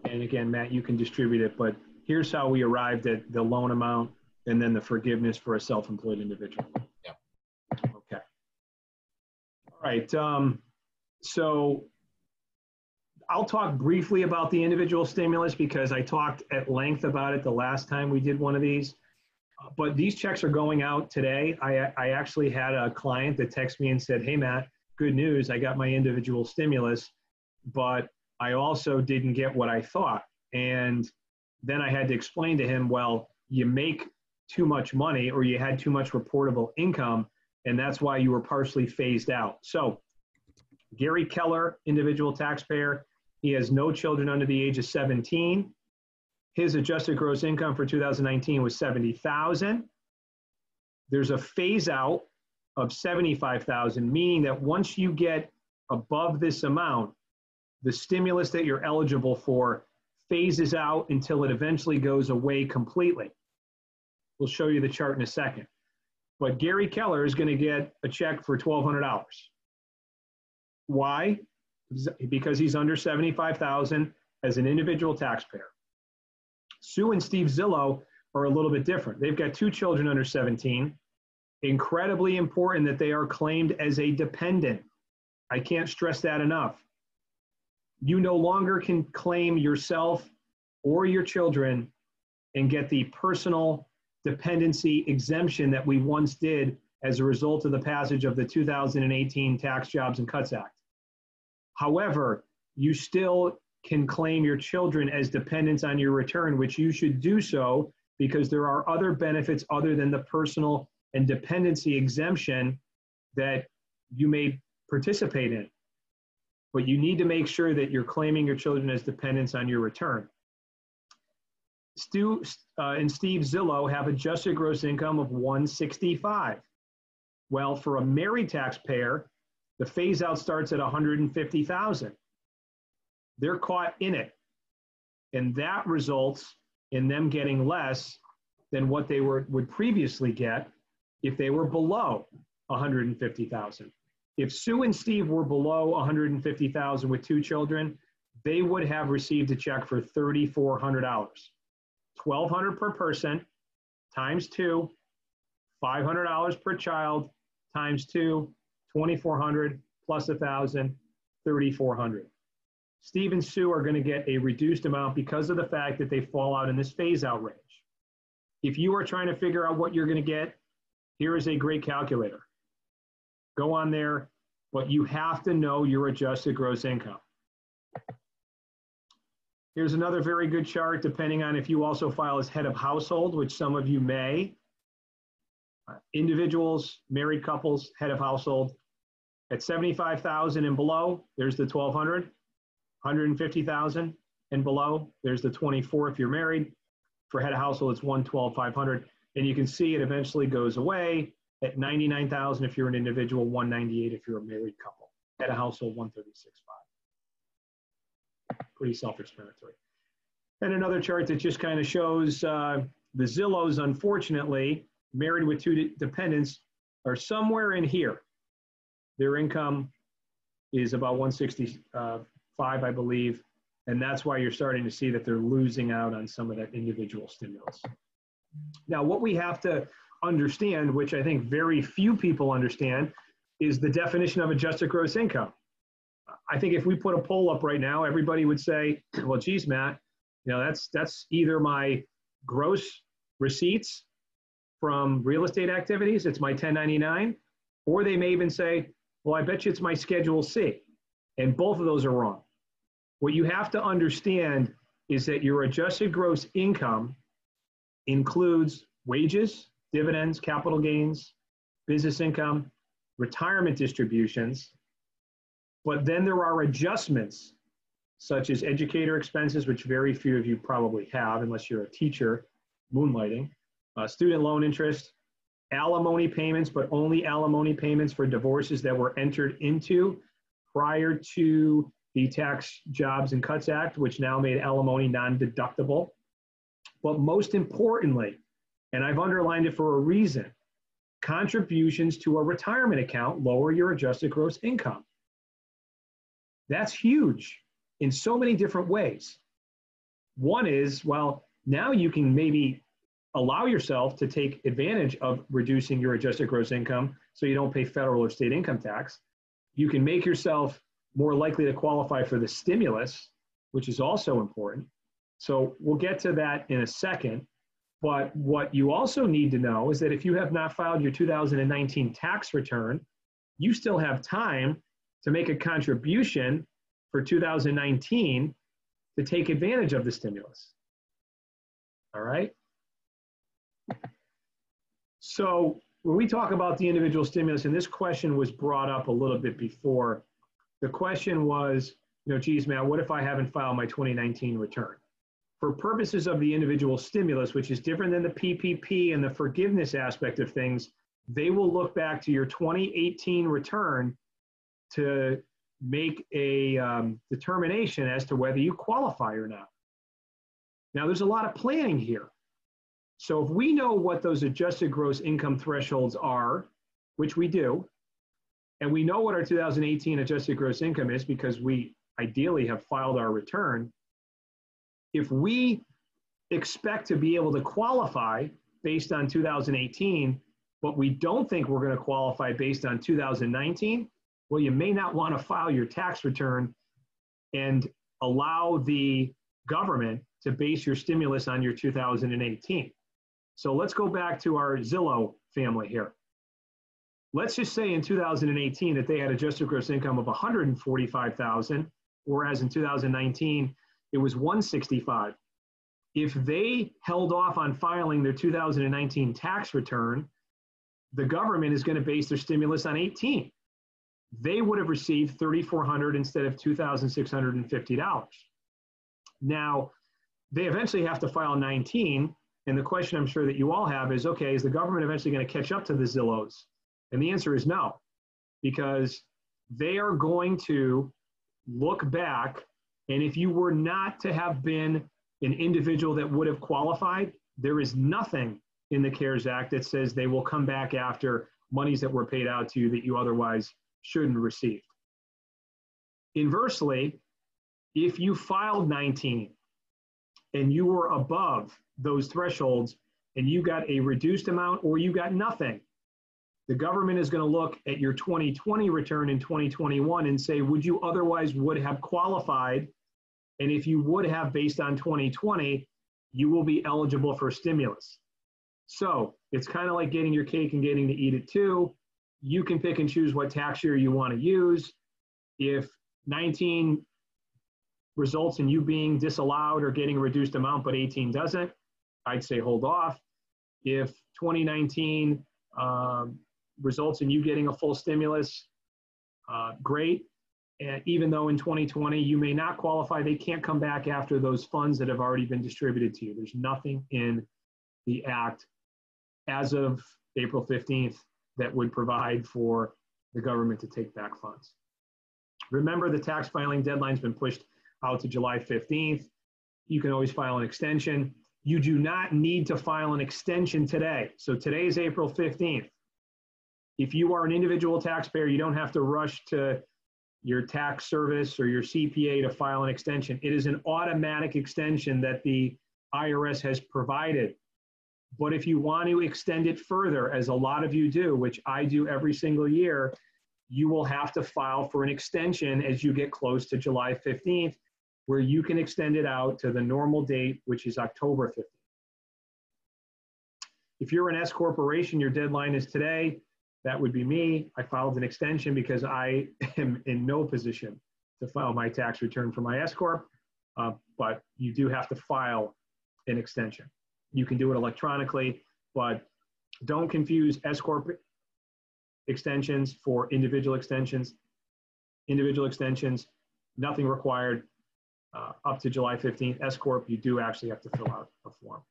And again, Matt, you can distribute it, but here's how we arrived at the loan amount and then the forgiveness for a self-employed individual. Yeah. Okay. All right. So I'll talk briefly about the individual stimulus because I talked at length about it the last time we did one of these. But these checks are going out today. I actually had a client that texted me and said, hey, Matt, good news. I got my individual stimulus, but I also didn't get what I thought. And then I had to explain to him, well, you make too much money or you had too much reportable income, and that's why you were partially phased out. So Gary Keller, individual taxpayer, he has no children under the age of 17. His adjusted gross income for 2019 was $70,000. There's a phase out of $75,000, meaning that once you get above this amount, the stimulus that you're eligible for phases out until it eventually goes away completely. We'll show you the chart in a second. But Gary Keller is going to get a check for $1,200. Why? Because he's under $75,000 as an individual taxpayer. Sue and Steve Zillow are a little bit different. They've got 2 children under 17. Incredibly important that they are claimed as a dependent. I can't stress that enough. You no longer can claim yourself or your children and get the personal dependency exemption that we once did as a result of the passage of the 2018 Tax Jobs and Cuts Act. However, you still can claim your children as dependents on your return, which you should do so because there are other benefits other than the personal and dependency exemption that you may participate in. But you need to make sure that you're claiming your children as dependents on your return. Stu and Steve Zillow have adjusted gross income of $165,000. Well, for a married taxpayer, the phase out starts at $150,000. They're caught in it. And that results in them getting less than what they would previously get if they were below $150,000. If Sue and Steve were below $150,000 with 2 children, they would have received a check for $3,400. $1,200 per person times 2, $500 per child times 2, $2,400 plus $1,000, $3,400. Steve and Sue are going to get a reduced amount because of the fact that they fall out in this phase out range. If you are trying to figure out what you're going to get, here is a great calculator. Go on there, but you have to know your adjusted gross income. Here's another very good chart, depending on if you also file as head of household, which some of you may. Individuals, married couples, head of household. At $75,000 and below, there's the $1,200. $150,000 and below, there's the $2,400 if you're married. For head of household, it's $112,500. And you can see it eventually goes away at $99,000 if you're an individual, $198,000 if you're a married couple. Head of household, $136,500. Pretty self-explanatory. And another chart that just kind of shows the Zillows, unfortunately, married with 2 dependents, are somewhere in here. Their income is about $165,000, I believe, And that's why you're starting to see that they're losing out on some of that individual stimulus. Now, what we have to understand, which I think very few people understand, is the definition of adjusted gross income. I think if we put a poll up right now, everybody would say, well, geez, Matt, you know, that's either my gross receipts from real estate activities, it's my 1099, or they may even say, well, I bet you it's my Schedule C. And both of those are wrong. What you have to understand is that your adjusted gross income includes wages, dividends, capital gains, business income, retirement distributions, but then there are adjustments such as educator expenses, which very few of you probably have unless you're a teacher moonlighting, student loan interest, alimony payments, but only alimony payments for divorces that were entered into prior to the Tax Jobs and Cuts Act, which now made alimony non-deductible. But most importantly, and I've underlined it for a reason, contributions to a retirement account lower your adjusted gross income. That's huge in so many different ways. One is, well, now you can maybe allow yourself to take advantage of reducing your adjusted gross income so you don't pay federal or state income tax. You can make yourself more likely to qualify for the stimulus, which is also important. So we'll get to that in a second. But what you also need to know is that if you have not filed your 2019 tax return, you still have time to make a contribution for 2019 to take advantage of the stimulus. All right? So when we talk about the individual stimulus, and this question was brought up a little bit before, the question was, you know, geez, Matt, what if I haven't filed my 2019 return? For purposes of the individual stimulus, which is different than the PPP and the forgiveness aspect of things, they will look back to your 2018 return to make a determination as to whether you qualify or not. Now, there's a lot of planning here. So if we know what those adjusted gross income thresholds are, which we do, and we know what our 2018 adjusted gross income is because we ideally have filed our return, if we expect to be able to qualify based on 2018, but we don't think we're going to qualify based on 2019, well, you may not want to file your tax return and allow the government to base your stimulus on your 2018. So let's go back to our Zillow family here. Let's just say in 2018 that they had adjusted gross income of $145,000, whereas in 2019 it was $165,000. If they held off on filing their 2019 tax return, the government is going to base their stimulus on 18. They would have received $3,400 instead of $2,650. Now, they eventually have to file 19, and the question I'm sure that you all have is, okay, is the government eventually going to catch up to the Zillows? And the answer is no, because they are going to look back, and if you were not to have been an individual that would have qualified, there is nothing in the CARES Act that says they will come back after monies that were paid out to you that you otherwise shouldn't have received. Inversely, if you filed 19 and you were above those thresholds and you got a reduced amount or you got nothing, the government is going to look at your 2020 return in 2021 and say, would you otherwise would have qualified? And if you would have based on 2020, you will be eligible for stimulus. So it's kind of like getting your cake and getting to eat it too. You can pick and choose what tax year you want to use. If 19 results in you being disallowed or getting a reduced amount, but 18 doesn't, I'd say hold off. If 2019 results in you getting a full stimulus, great. And even though in 2020 you may not qualify, they can't come back after those funds that have already been distributed to you. There's nothing in the Act as of April 15th that would provide for the government to take back funds. Remember, the tax filing deadline's been pushed out to July 15th. You can always file an extension. You do not need to file an extension today. So today is April 15th. If you are an individual taxpayer, you don't have to rush to your tax service or your CPA to file an extension. It is an automatic extension that the IRS has provided. But if you want to extend it further, as a lot of you do, which I do every single year, you will have to file for an extension as you get close to July 15th, where you can extend it out to the normal date, which is October 15th. If you're an S corporation, your deadline is today. That would be me. I filed an extension because I am in no position to file my tax return for my S corp, but you do have to file an extension. You can do it electronically, but don't confuse S corp extensions for individual extensions. Individual extensions, nothing required up to July 15th. S corp, you do actually have to fill out a form.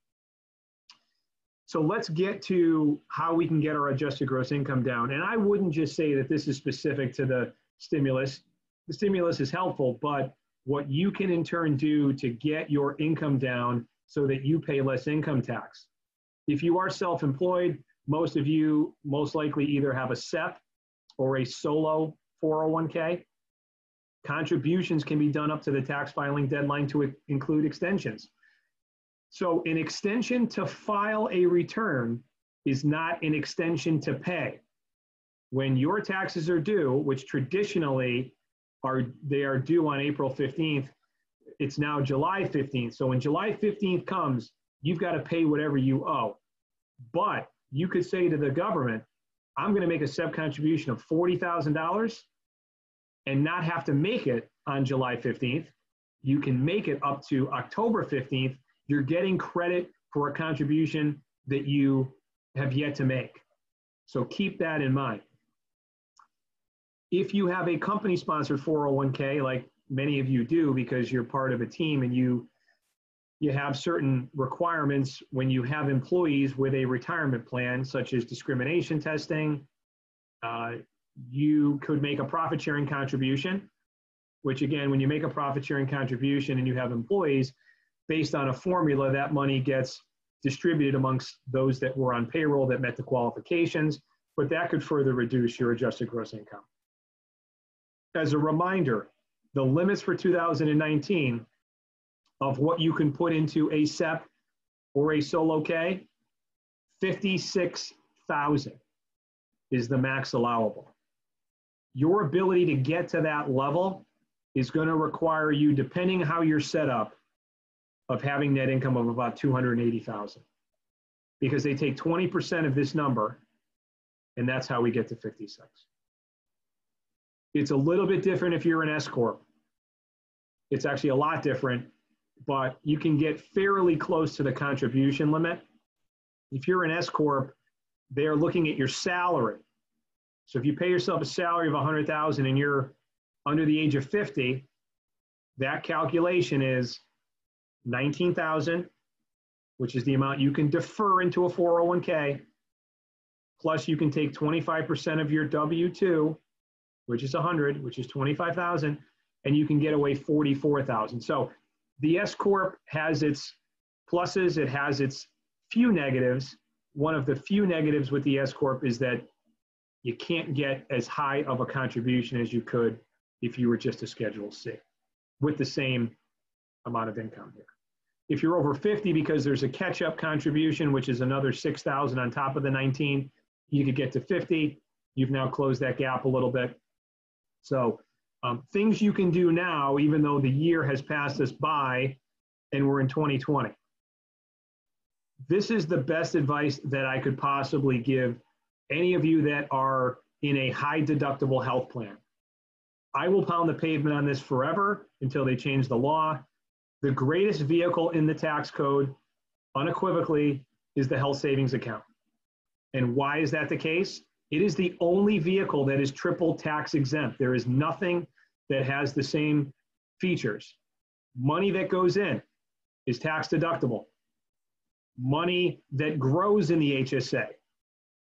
So let's get to how we can get our adjusted gross income down. And I wouldn't just say that this is specific to the stimulus. The stimulus is helpful, but what you can in turn do to get your income down so that you pay less income tax. If you are self-employed, most of you most likely either have a SEP or a solo 401k. Contributions can be done up to the tax filing deadline to include extensions. So an extension to file a return is not an extension to pay. When your taxes are due, which traditionally are due on April 15th, it's now July 15th. So when July 15th comes, you've got to pay whatever you owe. But you could say to the government, I'm going to make a SEP contribution of $40,000 and not have to make it on July 15th. You can make it up to October 15th. You're getting credit for a contribution that you have yet to make. So keep that in mind. If you have a company-sponsored 401k, like many of you do because you're part of a team and you have certain requirements when you have employees with a retirement plan, such as discrimination testing, you could make a profit-sharing contribution, which again, when you make a profit-sharing contribution and you have employees, based on a formula, that money gets distributed amongst those that were on payroll that met the qualifications, but that could further reduce your adjusted gross income. As a reminder, the limits for 2019 of what you can put into a SEP or a solo K, 56,000 is the max allowable. Your ability to get to that level is going to require you, depending how you're set up, of having net income of about 280,000, because they take 20% of this number, and that's how we get to 56. It's a little bit different if you're an S corp. It's actually a lot different, but you can get fairly close to the contribution limit. If you're an S corp, they're looking at your salary. So if you pay yourself a salary of 100,000 and you're under the age of 50, that calculation is 19,000, which is the amount you can defer into a 401k, plus you can take 25% of your W-2, which is 100, which is 25,000, and you can get away 44,000. So the S corp has its pluses, it has its few negatives. One of the few negatives with the S corp is that you can't get as high of a contribution as you could if you were just a Schedule C with the same amount of income here. If you're over 50, because there's a catch-up contribution, which is another 6,000 on top of the 19, you could get to 50. You've now closed that gap a little bit. So things you can do now, even though the year has passed us by and we're in 2020. This is the best advice that I could possibly give any of you that are in a high deductible health plan. I will pound the pavement on this forever until they change the law. The greatest vehicle in the tax code, unequivocally, is the health savings account. And why is that the case? It is the only vehicle that is triple tax exempt. There is nothing that has the same features. Money that goes in is tax deductible. Money that grows in the HSA,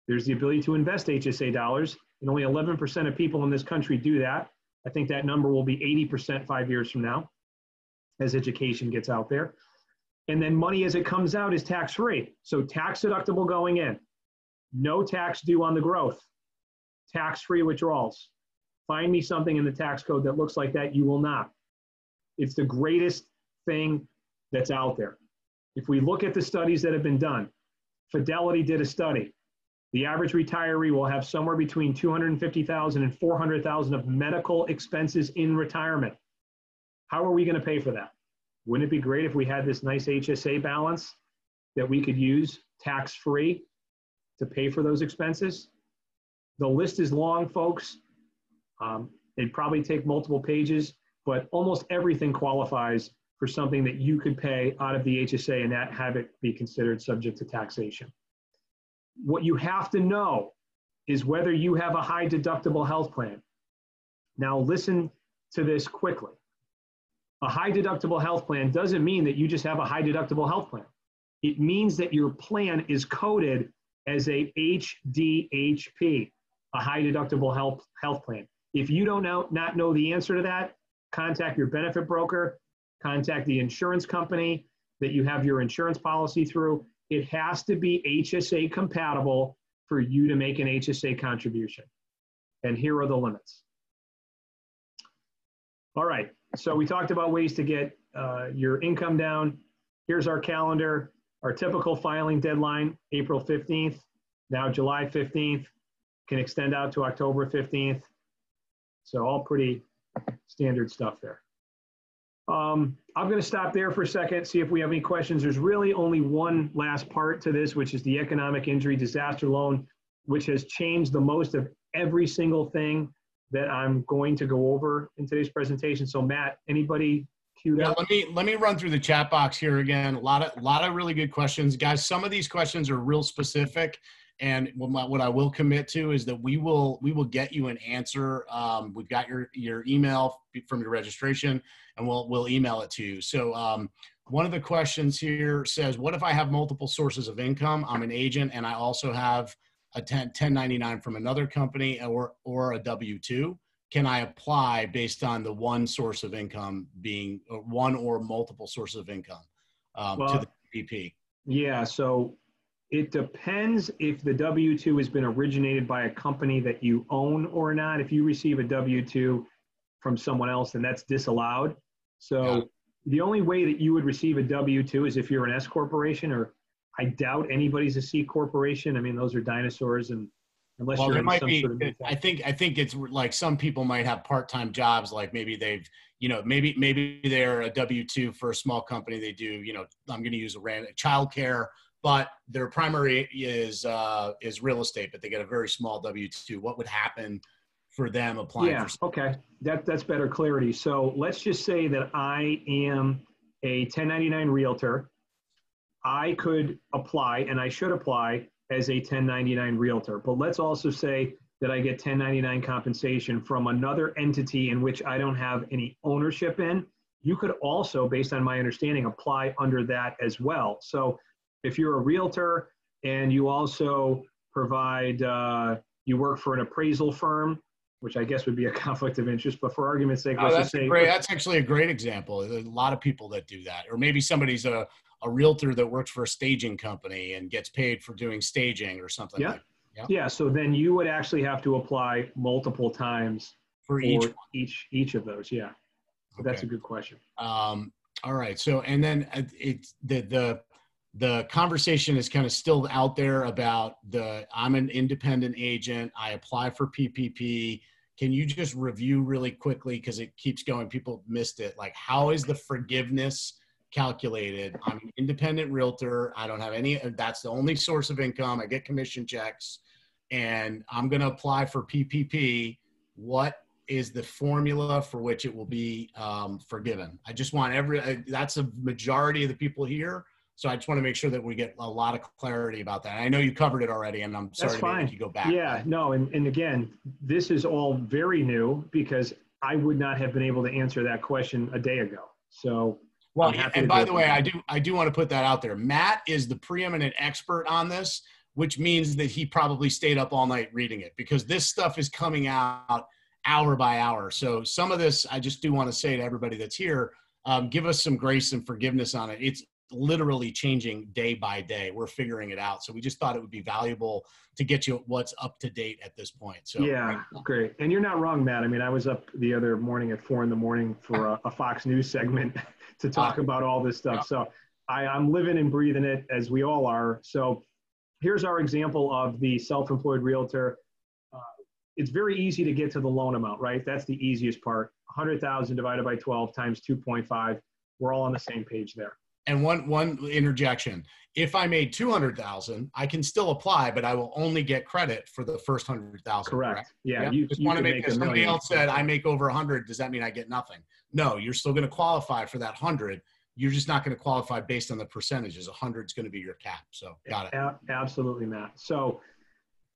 there's the ability to invest HSA dollars, and only 11% of people in this country do that. I think that number will be 80% 5 years from now, as education gets out there. And then money as it comes out is tax-free. So tax deductible going in, no tax due on the growth, tax-free withdrawals. Find me something in the tax code that looks like that. You will not. It's the greatest thing that's out there. If we look at the studies that have been done, Fidelity did a study. The average retiree will have somewhere between $250,000 and $400,000 of medical expenses in retirement. How are we going to pay for that? Wouldn't it be great if we had this nice HSA balance that we could use tax-free to pay for those expenses? The list is long, folks. It'd probably take multiple pages, but almost everything qualifies for something that you could pay out of the HSA and that have it be considered subject to taxation. What you have to know is whether you have a high deductible health plan. Now listen to this quickly. A high deductible health plan doesn't mean that you just have a high deductible health plan. It means that your plan is coded as a HDHP, a high deductible health plan. If you don't not know the answer to that, contact your benefit broker, contact the insurance company that you have your insurance policy through. It has to be HSA compatible for you to make an HSA contribution. And here are the limits. All right, so we talked about ways to get your income down. Here's our calendar. Our typical filing deadline, April 15th, now July 15th, can extend out to October 15th. So all pretty standard stuff there. I'm going to stop there for a second, see if we have any questions. There's really only one last part to this, which is the economic injury disaster loan, which has changed the most of every single thing that I'm going to go over in today's presentation. So Matt, anybody queued up? Let me run through the chat box here again. A lot of really good questions, guys. Some of these questions are real specific, and what I will commit to is that we will get you an answer. We've got your email from your registration, and we'll email it to you. So one of the questions here says, what if I have multiple sources of income? I'm an agent and I also have a 1099 from another company or a W-2. Can I apply based on the one source of income being one or multiple sources of income to the PP? Yeah, so it depends if the W-2 has been originated by a company that you own or not. If you receive a W-2 from someone else, then that's disallowed. So the only way that you would receive a W-2 is if you're an S corporation, or I doubt anybody's a C corporation. I mean, those are dinosaurs, and unless you're in some sort of I think it's like some people might have part-time jobs, like maybe they've, maybe they're a W-2 for a small company. They do, I'm going to use a random childcare, but their primary is real estate, but they get a very small W-2. What would happen for them applying? Yeah, okay, that's better clarity. So let's just say that I am a 1099 realtor. I could apply, and I should apply as a 1099 realtor, but let's also say that I get 1099 compensation from another entity in which I don't have any ownership in. You could also, based on my understanding, apply under that as well. So if you're a realtor and you also provide, you work for an appraisal firm, which I guess would be a conflict of interest, but for argument's sake, let's say that's actually a great example. There's a lot of people that do that. Or maybe somebody's a realtor that works for a staging company and gets paid for doing staging or something like that. Yeah, so then you would actually have to apply multiple times for each of those. Yeah, so that's a good question. All right, so and then it's the conversation is kind of still out there about I'm an independent agent. I apply for PPP. Can you just review really quickly, because it keeps going, people missed it. Like, how is the forgiveness calculated? I'm an independent realtor. I don't have any, that's the only source of income. I get commission checks and I'm going to apply for PPP. What is the formula for which it will be forgiven? I just want that's a majority of the people here. So I just want to make sure that we get a lot of clarity about that. I know you covered it already, and I'm sorry to make you go back. Yeah, no, and again, this is all very new because I would not have been able to answer that question a day ago. So, well, and by the way, I do want to put that out there. Matt is the preeminent expert on this, which means that he probably stayed up all night reading it, because this stuff is coming out hour by hour. So some of this, I just do want to say to everybody that's here, give us some grace and forgiveness on it. literally changing day by day. We're figuring it out. So we just thought it would be valuable to get you what's up to date at this point. So yeah, great. And you're not wrong, Matt. I mean, I was up the other morning at 4 a.m. for a Fox News segment to talk about all this stuff. So I'm living and breathing it, as we all are. So here's our example of the self-employed realtor. It's very easy to get to the loan amount, right? That's the easiest part. 100,000 divided by 12 times 2.5. We're all on the same page there. And one interjection. If I made 200,000, I can still apply, but I will only get credit for the first 100,000. Correct. Yeah. You just want to make, because somebody else said I make over 100. Does that mean I get nothing? No, you're still going to qualify for that 100. You're just not going to qualify based on the percentages. 100 is going to be your cap. So got it. Absolutely, Matt. So,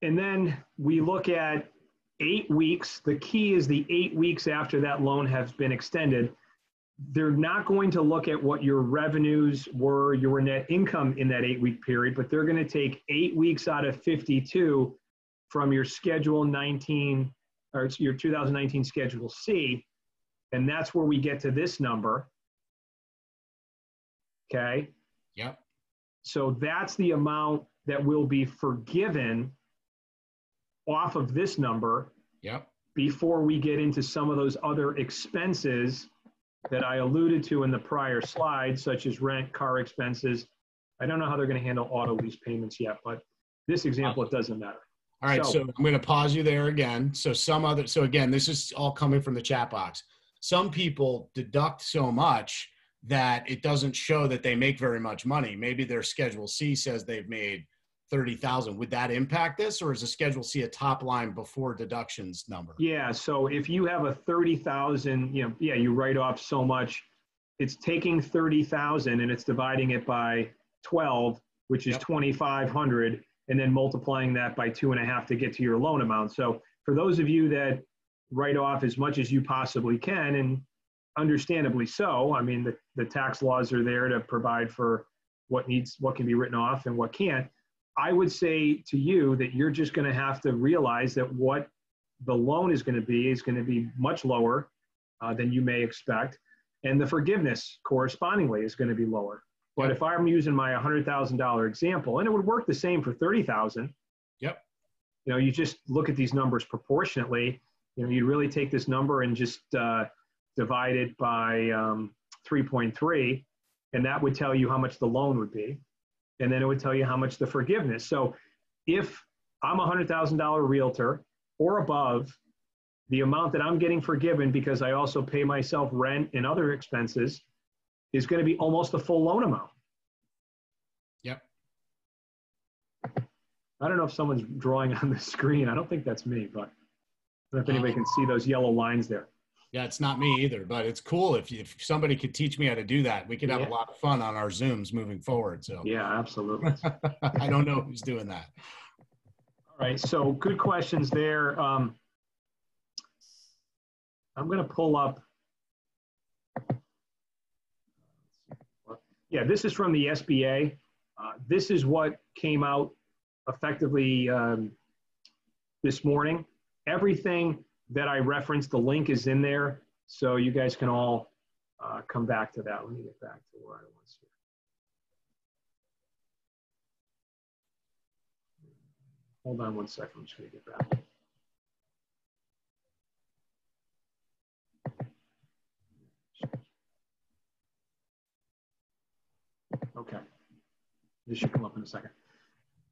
and then we look at 8 weeks. The key is the 8 weeks after that loan has been extended. They're not going to look at what your revenues were, your net income in that 8-week period, but they're going to take 8 weeks out of 52 from your Schedule 19 or your 2019 Schedule C. And that's where we get to this number. Okay. Yep. So that's the amount that will be forgiven off of this number. Yep. Before we get into some of those other expenses that I alluded to in the prior slide, such as rent, car expenses. I don't know how they're going to handle auto lease payments yet, but this example, it doesn't matter. All right, so I'm going to pause you there again. So again, this is all coming from the chat box. Some people deduct so much that it doesn't show that they make very much money. Maybe their Schedule C says they've made 30,000. Would that impact this, or is the Schedule C a top line before deductions number? Yeah. So if you have a 30,000, you write off so much, it's taking 30,000 and it's dividing it by 12, which is 2,500, and then multiplying that by 2.5 to get to your loan amount. So for those of you that write off as much as you possibly can, and understandably so, I mean, the tax laws are there to provide for what can be written off and what can't. I would say to you that you're just going to have to realize that what the loan is going to be much lower than you may expect. And the forgiveness correspondingly is going to be lower. But if I'm using my $100,000 example, and it would work the same for 30,000. Yep. You just look at these numbers proportionately. You'd really take this number and just divide it by 3.3, and that would tell you how much the loan would be. And then it would tell you how much the forgiveness. So if I'm a $100,000 realtor or above, the amount that I'm getting forgiven, because I also pay myself rent and other expenses, is going to be almost the full loan amount. Yep. I don't know if someone's drawing on the screen. I don't think that's me, but I don't know if anybody can see those yellow lines there. Yeah, it's not me either, but it's cool if somebody could teach me how to do that. We could have a lot of fun on our Zooms moving forward. So yeah, absolutely. I don't know who's doing that. All right, so good questions there. I'm going to pull up. Yeah, this is from the SBA. This is what came out effectively this morning. Everything that I referenced, the link is in there, so you guys can all come back to that. Let me get back to where I was here. Hold on one second, I'm just going to get back. Okay, this should come up in a second.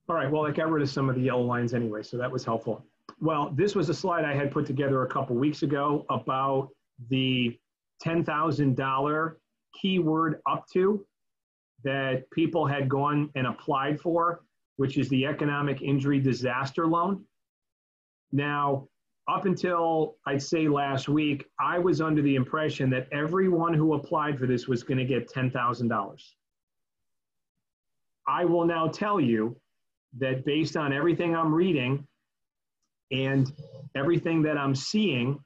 All right, well, I got rid of some of the yellow lines anyway, so that was helpful. Well, this was a slide I had put together a couple weeks ago about the $10,000 keyword up to that people had gone and applied for, which is the economic injury disaster loan. Now, up until I'd say last week, I was under the impression that everyone who applied for this was going to get $10,000. I will now tell you that based on everything I'm reading and everything that I'm seeing,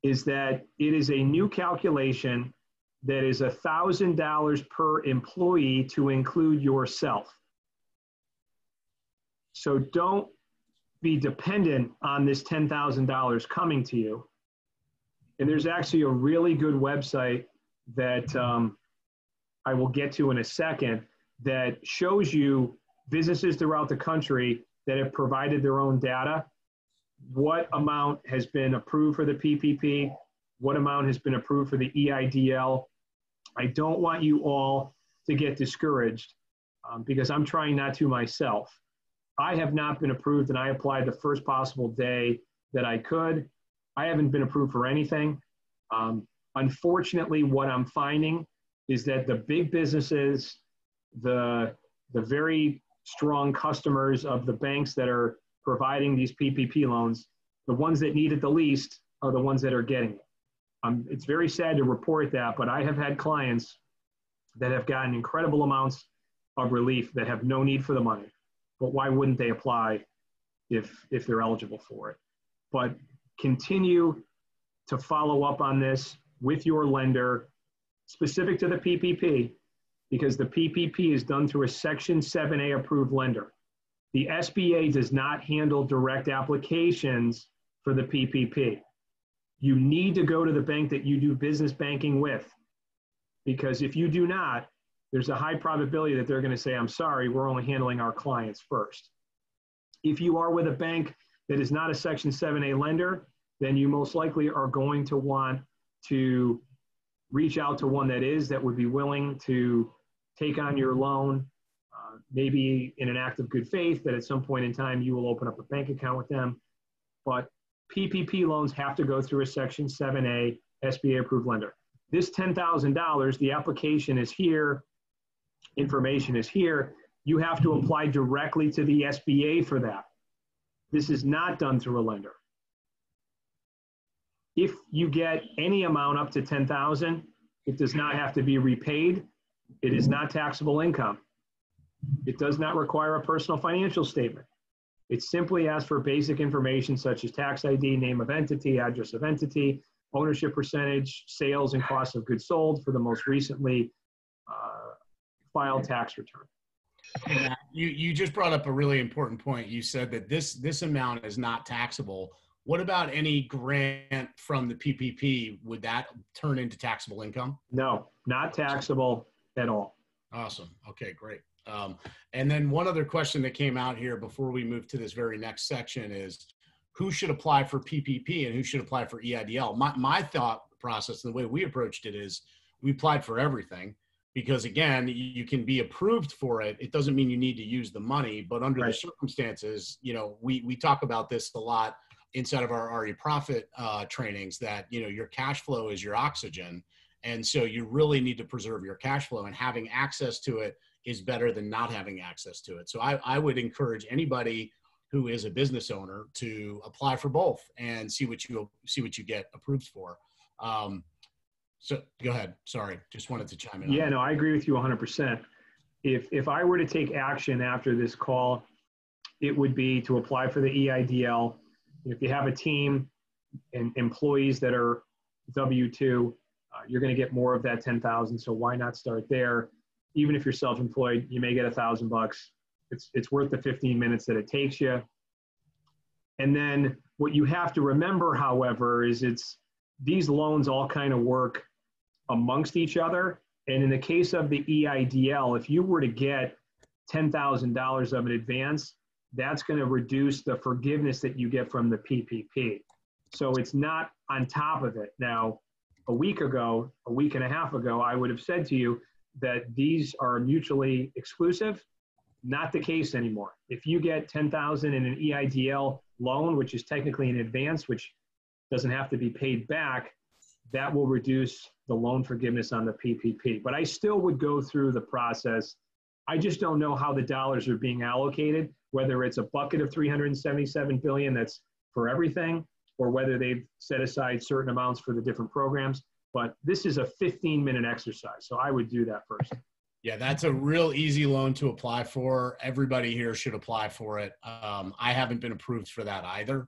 is that it is a new calculation that is $1,000 per employee to include yourself. So don't be dependent on this $10,000 coming to you. And there's actually a really good website that I will get to in a second that shows you businesses throughout the country that have provided their own data, what amount has been approved for the PPP, what amount has been approved for the EIDL. I don't want you all to get discouraged because I'm trying not to myself. I have not been approved, and I applied the first possible day that I could. I haven't been approved for anything. Unfortunately, what I'm finding is that the big businesses, the very strong customers of the banks that are providing these PPP loans, the ones that need it the least are the ones that are getting it. It's very sad to report that, but I have had clients that have gotten incredible amounts of relief that have no need for the money. But why wouldn't they apply if they're eligible for it? But continue to follow up on this with your lender specific to the PPP, because the PPP is done through a Section 7A approved lender. The SBA does not handle direct applications for the PPP. You need to go to the bank that you do business banking with, because if you do not, there's a high probability that they're going to say, I'm sorry, we're only handling our clients first. If you are with a bank that is not a Section 7A lender, then you most likely are going to want to reach out to one that would be willing to take on your loan, maybe in an act of good faith that at some point in time you will open up a bank account with them. But PPP loans have to go through a Section 7A SBA approved lender. This $10,000, the application is here, information is here. You have to apply directly to the SBA for that. This is not done through a lender. If you get any amount up to $10,000, it does not have to be repaid. It is not taxable income. It does not require a personal financial statement. It simply asks for basic information such as tax ID, name of entity, address of entity, ownership percentage, sales and cost of goods sold for the most recently filed tax return. Matt, you just brought up a really important point. You said that this amount is not taxable. What about any grant from the PPP? Would that turn into taxable income? No, not taxable at all. Awesome. Okay, great. And then one other question that came out here before we move to this very next section is who should apply for PPP and who should apply for EIDL? My thought process and the way we approached it is we applied for everything because, again, you can be approved for it. It doesn't mean you need to use the money, but under the circumstances, you know, we talk about this a lot inside of our RE Profit trainings that, you know, your cash flow is your oxygen. And so you really need to preserve your cash flow, and having access to it is better than not having access to it. So I would encourage anybody who is a business owner to apply for both and see what you get approved for. So go ahead. Sorry, just wanted to chime in. Yeah, no, I agree with you 100%. If I were to take action after this call, it would be to apply for the EIDL. If you have a team and employees that are W-2, you're going to get more of that 10,000. So why not start there? Even if you're self-employed, you may get $1,000. It's worth the 15 minutes that it takes you. And then what you have to remember, however, is these loans all kind of work amongst each other. And in the case of the EIDL, if you were to get $10,000 of an advance, that's going to reduce the forgiveness that you get from the PPP. So it's not on top of it. Now, a week and a half ago, I would have said to you that these are mutually exclusive. Not the case anymore. If you get $10,000 in an EIDL loan, which is technically an advance, which doesn't have to be paid back, that will reduce the loan forgiveness on the PPP. But I still would go through the process. I just don't know how the dollars are being allocated, whether it's a bucket of $377 billion that's for everything, or whether they've set aside certain amounts for the different programs. But this is a 15-minute exercise, so I would do that first. Yeah, that's a real easy loan to apply for. Everybody here should apply for it. I haven't been approved for that either.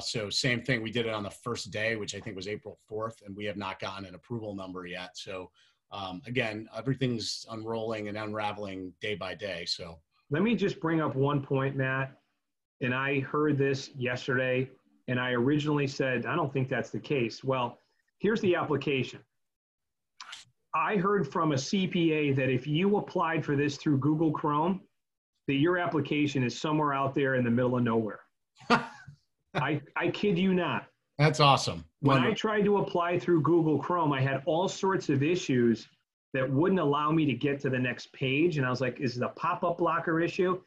So same thing, we did it on the first day, which I think was April 4th, and we have not gotten an approval number yet. So again, everything's unrolling and unraveling day by day. So let me just bring up one point, Matt. And I heard this yesterday, and I originally said, I don't think that's the case. Well, here's the application. I heard from a CPA that if you applied for this through Google Chrome, that your application is somewhere out there in the middle of nowhere. I kid you not. That's awesome. When I tried to apply through Google Chrome, I had all sorts of issues that wouldn't allow me to get to the next page. And I was like, is it a pop-up blocker issue?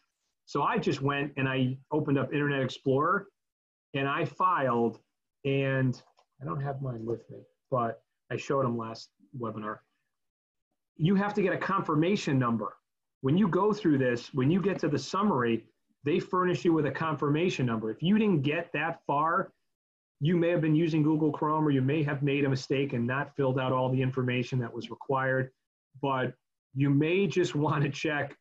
So I just went and I opened up Internet Explorer and I filed, and I don't have mine with me, but I showed them last webinar. You have to get a confirmation number. When you go through this, when you get to the summary, they furnish you with a confirmation number. If you didn't get that far, you may have been using Google Chrome, or you may have made a mistake and not filled out all the information that was required. But you may just want to check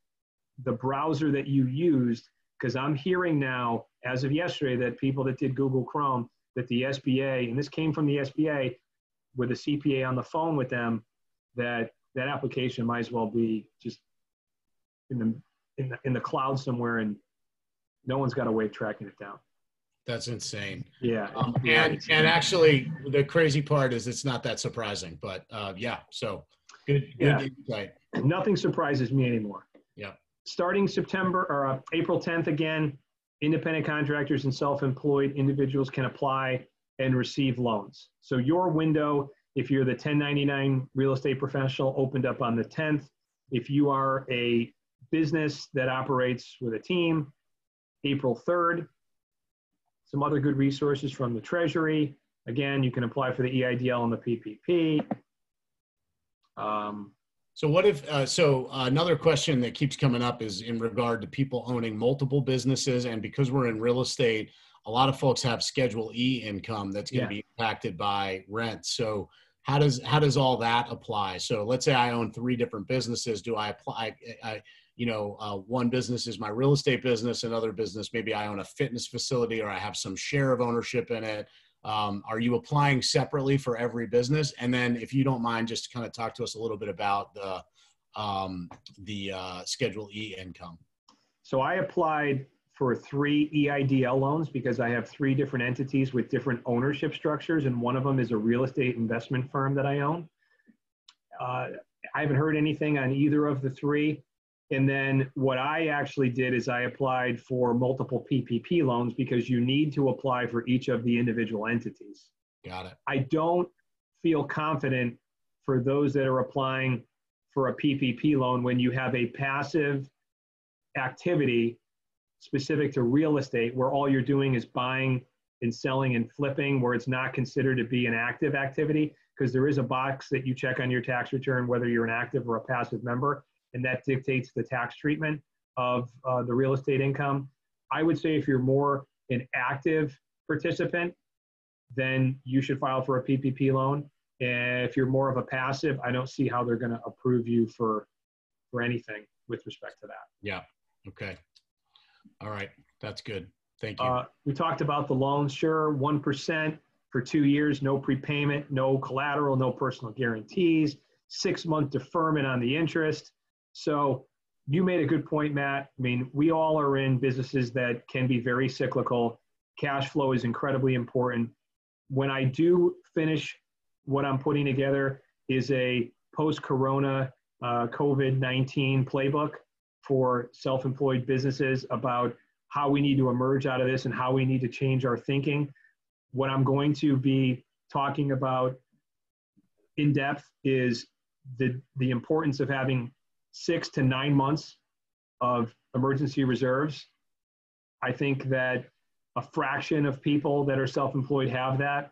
the browser that you used, because I'm hearing now, as of yesterday, that people that did Google Chrome, that the SBA, and this came from the SBA with a CPA on the phone with them, that that application might as well be just in the cloud somewhere, and no one's got a way of tracking it down. That's insane. Yeah. And actually, the crazy part is it's not that surprising, but yeah, so good insight. Nothing surprises me anymore. Yeah. Starting April 10th again, independent contractors and self-employed individuals can apply and receive loans. So your window, if you're the 1099 real estate professional, opened up on the 10th. If you are a business that operates with a team, April 3rd. Some other good resources from the Treasury. Again, you can apply for the EIDL and the PPP. So what if, another question that keeps coming up is in regard to people owning multiple businesses. And because we're in real estate, a lot of folks have Schedule E income that's going to be impacted by rent. So how does all that apply? So let's say I own 3 different businesses. Do I apply, one business is my real estate business, another business, maybe I own a fitness facility or I have some share of ownership in it. Are you applying separately for every business? And then if you don't mind, just kind of talk to us a little bit about the Schedule E income. So I applied for 3 EIDL loans because I have 3 different entities with different ownership structures, and one of them is a real estate investment firm that I own. I haven't heard anything on either of the 3. And then what I actually did is I applied for multiple PPP loans because you need to apply for each of the individual entities. Got it. I don't feel confident for those that are applying for a PPP loan when you have a passive activity specific to real estate where all you're doing is buying and selling and flipping, where it's not considered to be an active activity, because there is a box that you check on your tax return whether you're an active or a passive member, and that dictates the tax treatment of the real estate income. I would say if you're more an active participant, then you should file for a PPP loan. And if you're more of a passive, I don't see how they're going to approve you for anything with respect to that. Yeah. Okay. All right. That's good. Thank you. We talked about the loans. Sure. 1% for 2 years, no prepayment, no collateral, no personal guarantees, 6-month deferment on the interest. So you made a good point, Matt. I mean, we all are in businesses that can be very cyclical. Cash flow is incredibly important. When I do finish, what I'm putting together is a post-corona COVID-19 playbook for self-employed businesses about how we need to emerge out of this and how we need to change our thinking. What I'm going to be talking about in depth is the importance of having 6 to 9 months of emergency reserves. I think that a fraction of people that are self-employed have that.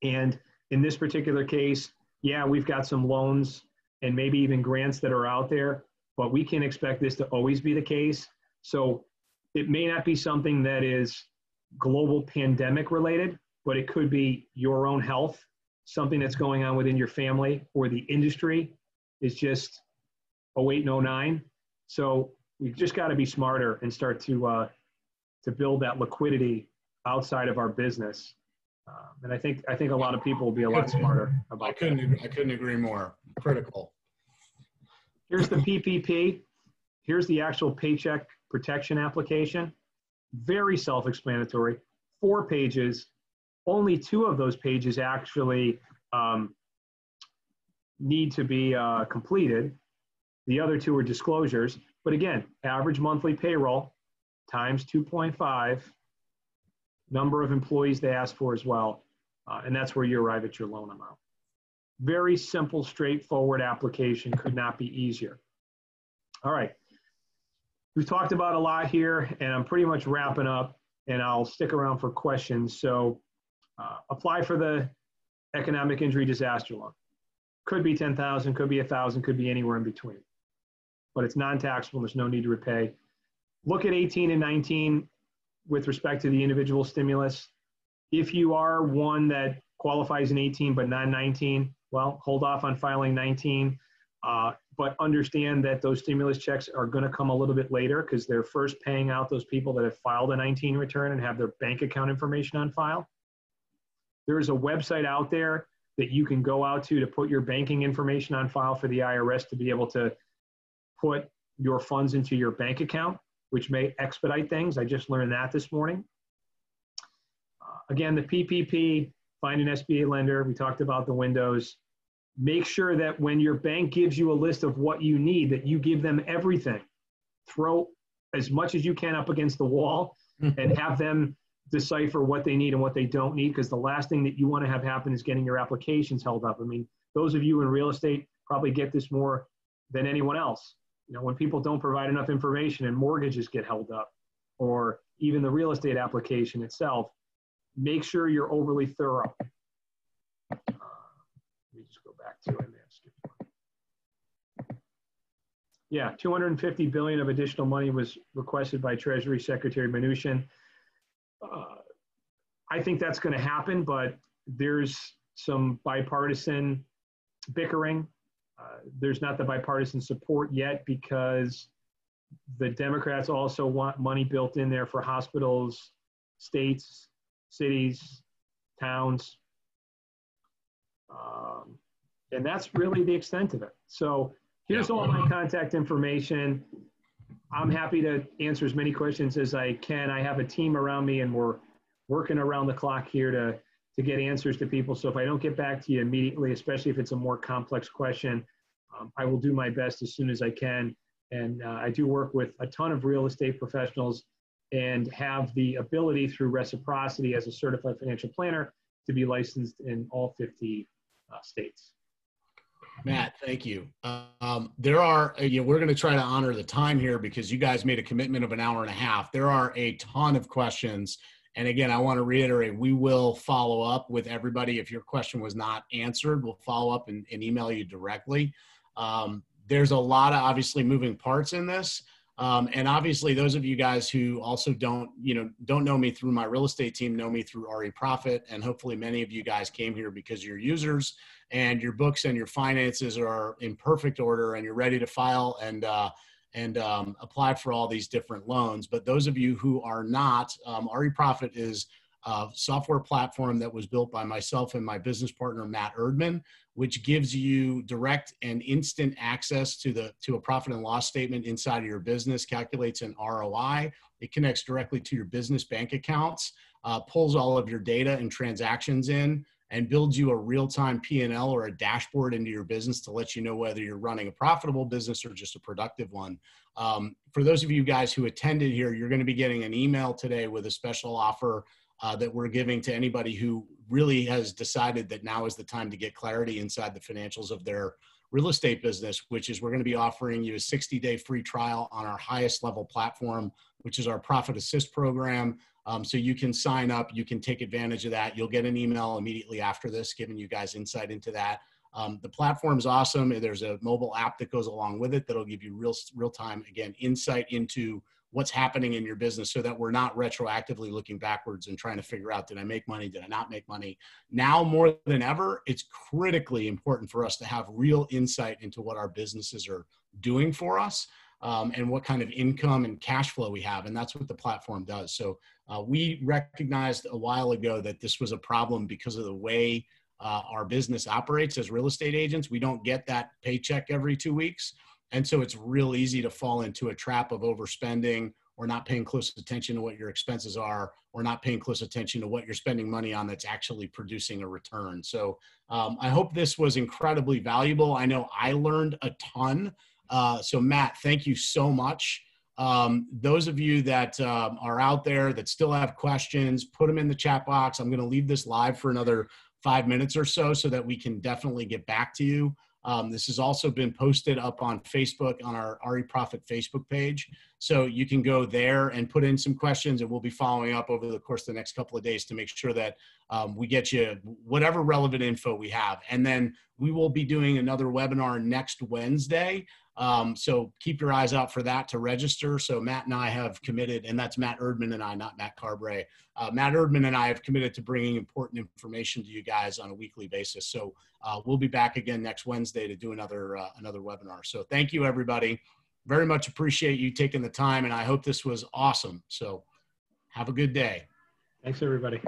And in this particular case, yeah, we've got some loans and maybe even grants that are out there, but we can't expect this to always be the case. So it may not be something that is global pandemic related, but it could be your own health, something that's going on within your family, or the industry is just 08 and 09. So we've just got to be smarter and start to build that liquidity outside of our business. And I think a lot of people will be a lot smarter about that. I couldn't agree more. Critical. Here's the PPP. Here's the actual Paycheck protection application. Very self-explanatory. 4 pages. Only 2 of those pages actually need to be completed. The other two are disclosures. But again, average monthly payroll times 2.5, number of employees they ask for as well. And that's where you arrive at your loan amount. Very simple, straightforward application, could not be easier. All right. We've talked about a lot here, and I'm pretty much wrapping up, and I'll stick around for questions. So apply for the economic injury disaster loan. Could be 10,000, could be 1,000, could be anywhere in between. But it's non-taxable, there's no need to repay. Look at 18 and 19 with respect to the individual stimulus. If you are one that qualifies in 18 but not 19, well, hold off on filing 19. But understand that those stimulus checks are going to come a little bit later because they're first paying out those people that have filed a 19 return and have their bank account information on file. There is a website out there that you can go out to put your banking information on file for the IRS to be able to put your funds into your bank account, which may expedite things. I just learned that this morning. Again, the PPP, find an SBA lender. We talked about the windows. Make sure that when your bank gives you a list of what you need, that you give them everything. Throw as much as you can up against the wall and have them decipher what they need and what they don't need, because the last thing that you want to have happen is getting your applications held up. I mean, those of you in real estate probably get this more than anyone else. You know, when people don't provide enough information and mortgages get held up, or even the real estate application itself, make sure you're overly thorough. Let me just go back to it. Yeah, $250 billion of additional money was requested by Treasury Secretary Mnuchin. I think that's going to happen, but there's some bipartisan bickering. There's not the bipartisan support yet because the Democrats also want money built in there for hospitals, states, cities, towns. And that's really the extent of it. So here's all my contact information. I'm happy to answer as many questions as I can. I have a team around me, and we're working around the clock here to get answers to people. So if I don't get back to you immediately, especially if it's a more complex question, I will do my best as soon as I can. And I do work with a ton of real estate professionals and have the ability through reciprocity as a certified financial planner to be licensed in all 50 states. Matt, thank you. There are, we're going to try to honor the time here because you guys made a commitment of an hour and a half. There are a ton of questions. And again, I want to reiterate, we will follow up with everybody. If your question was not answered, we'll follow up and email you directly. There's a lot of obviously moving parts in this. And obviously those of you guys who also don't know me through my real estate team, know me through RE Profit. And hopefully many of you guys came here because you're users and your books and your finances are in perfect order and you're ready to file and apply for all these different loans. But those of you who are not, RE Profit is a software platform that was built by myself and my business partner, Matt Erdman, which gives you direct and instant access to a profit and loss statement inside of your business, calculates an ROI. It connects directly to your business bank accounts, pulls all of your data and transactions in, and builds you a real-time P&L or a dashboard into your business to let you know whether you're running a profitable business or just a productive one. For those of you guys who attended here, you're going to be getting an email today with a special offer that we're giving to anybody who really has decided that now is the time to get clarity inside the financials of their real estate business, which is we're going to be offering you a 60-day free trial on our highest level platform, which is our Profit Assist program. So you can sign up, you can take advantage of that. You'll get an email immediately after this, giving you guys insight into that. The platform is awesome. There's a mobile app that goes along with it that'll give you real-time, again, insight into what's happening in your business so that we're not retroactively looking backwards and trying to figure out, did I make money? Did I not make money? Now more than ever, it's critically important for us to have real insight into what our businesses are doing for us and what kind of income and cash flow we have. And that's what the platform does. So we recognized a while ago that this was a problem because of the way our business operates as real estate agents. We don't get that paycheck every 2 weeks. And so it's real easy to fall into a trap of overspending or not paying close attention to what your expenses are, or not paying close attention to what you're spending money on that's actually producing a return. So I hope this was incredibly valuable. I know I learned a ton. So Matt, thank you so much. Those of you that are out there that still have questions, put them in the chat box. I'm going to leave this live for another 5 minutes or so that we can definitely get back to you. This has also been posted up on Facebook on our RE Profit Facebook page. So you can go there and put in some questions, and we'll be following up over the course of the next couple of days to make sure that we get you whatever relevant info we have. And then we will be doing another webinar next Wednesday. So keep your eyes out for that to register. So Matt and I have committed, and that's Matt Erdman and I, not Matt Carbray. Matt Erdman and I have committed to bringing important information to you guys on a weekly basis. So we'll be back again next Wednesday to do another webinar. So thank you, everybody. Very much appreciate you taking the time, and I hope this was awesome. So have a good day. Thanks, everybody.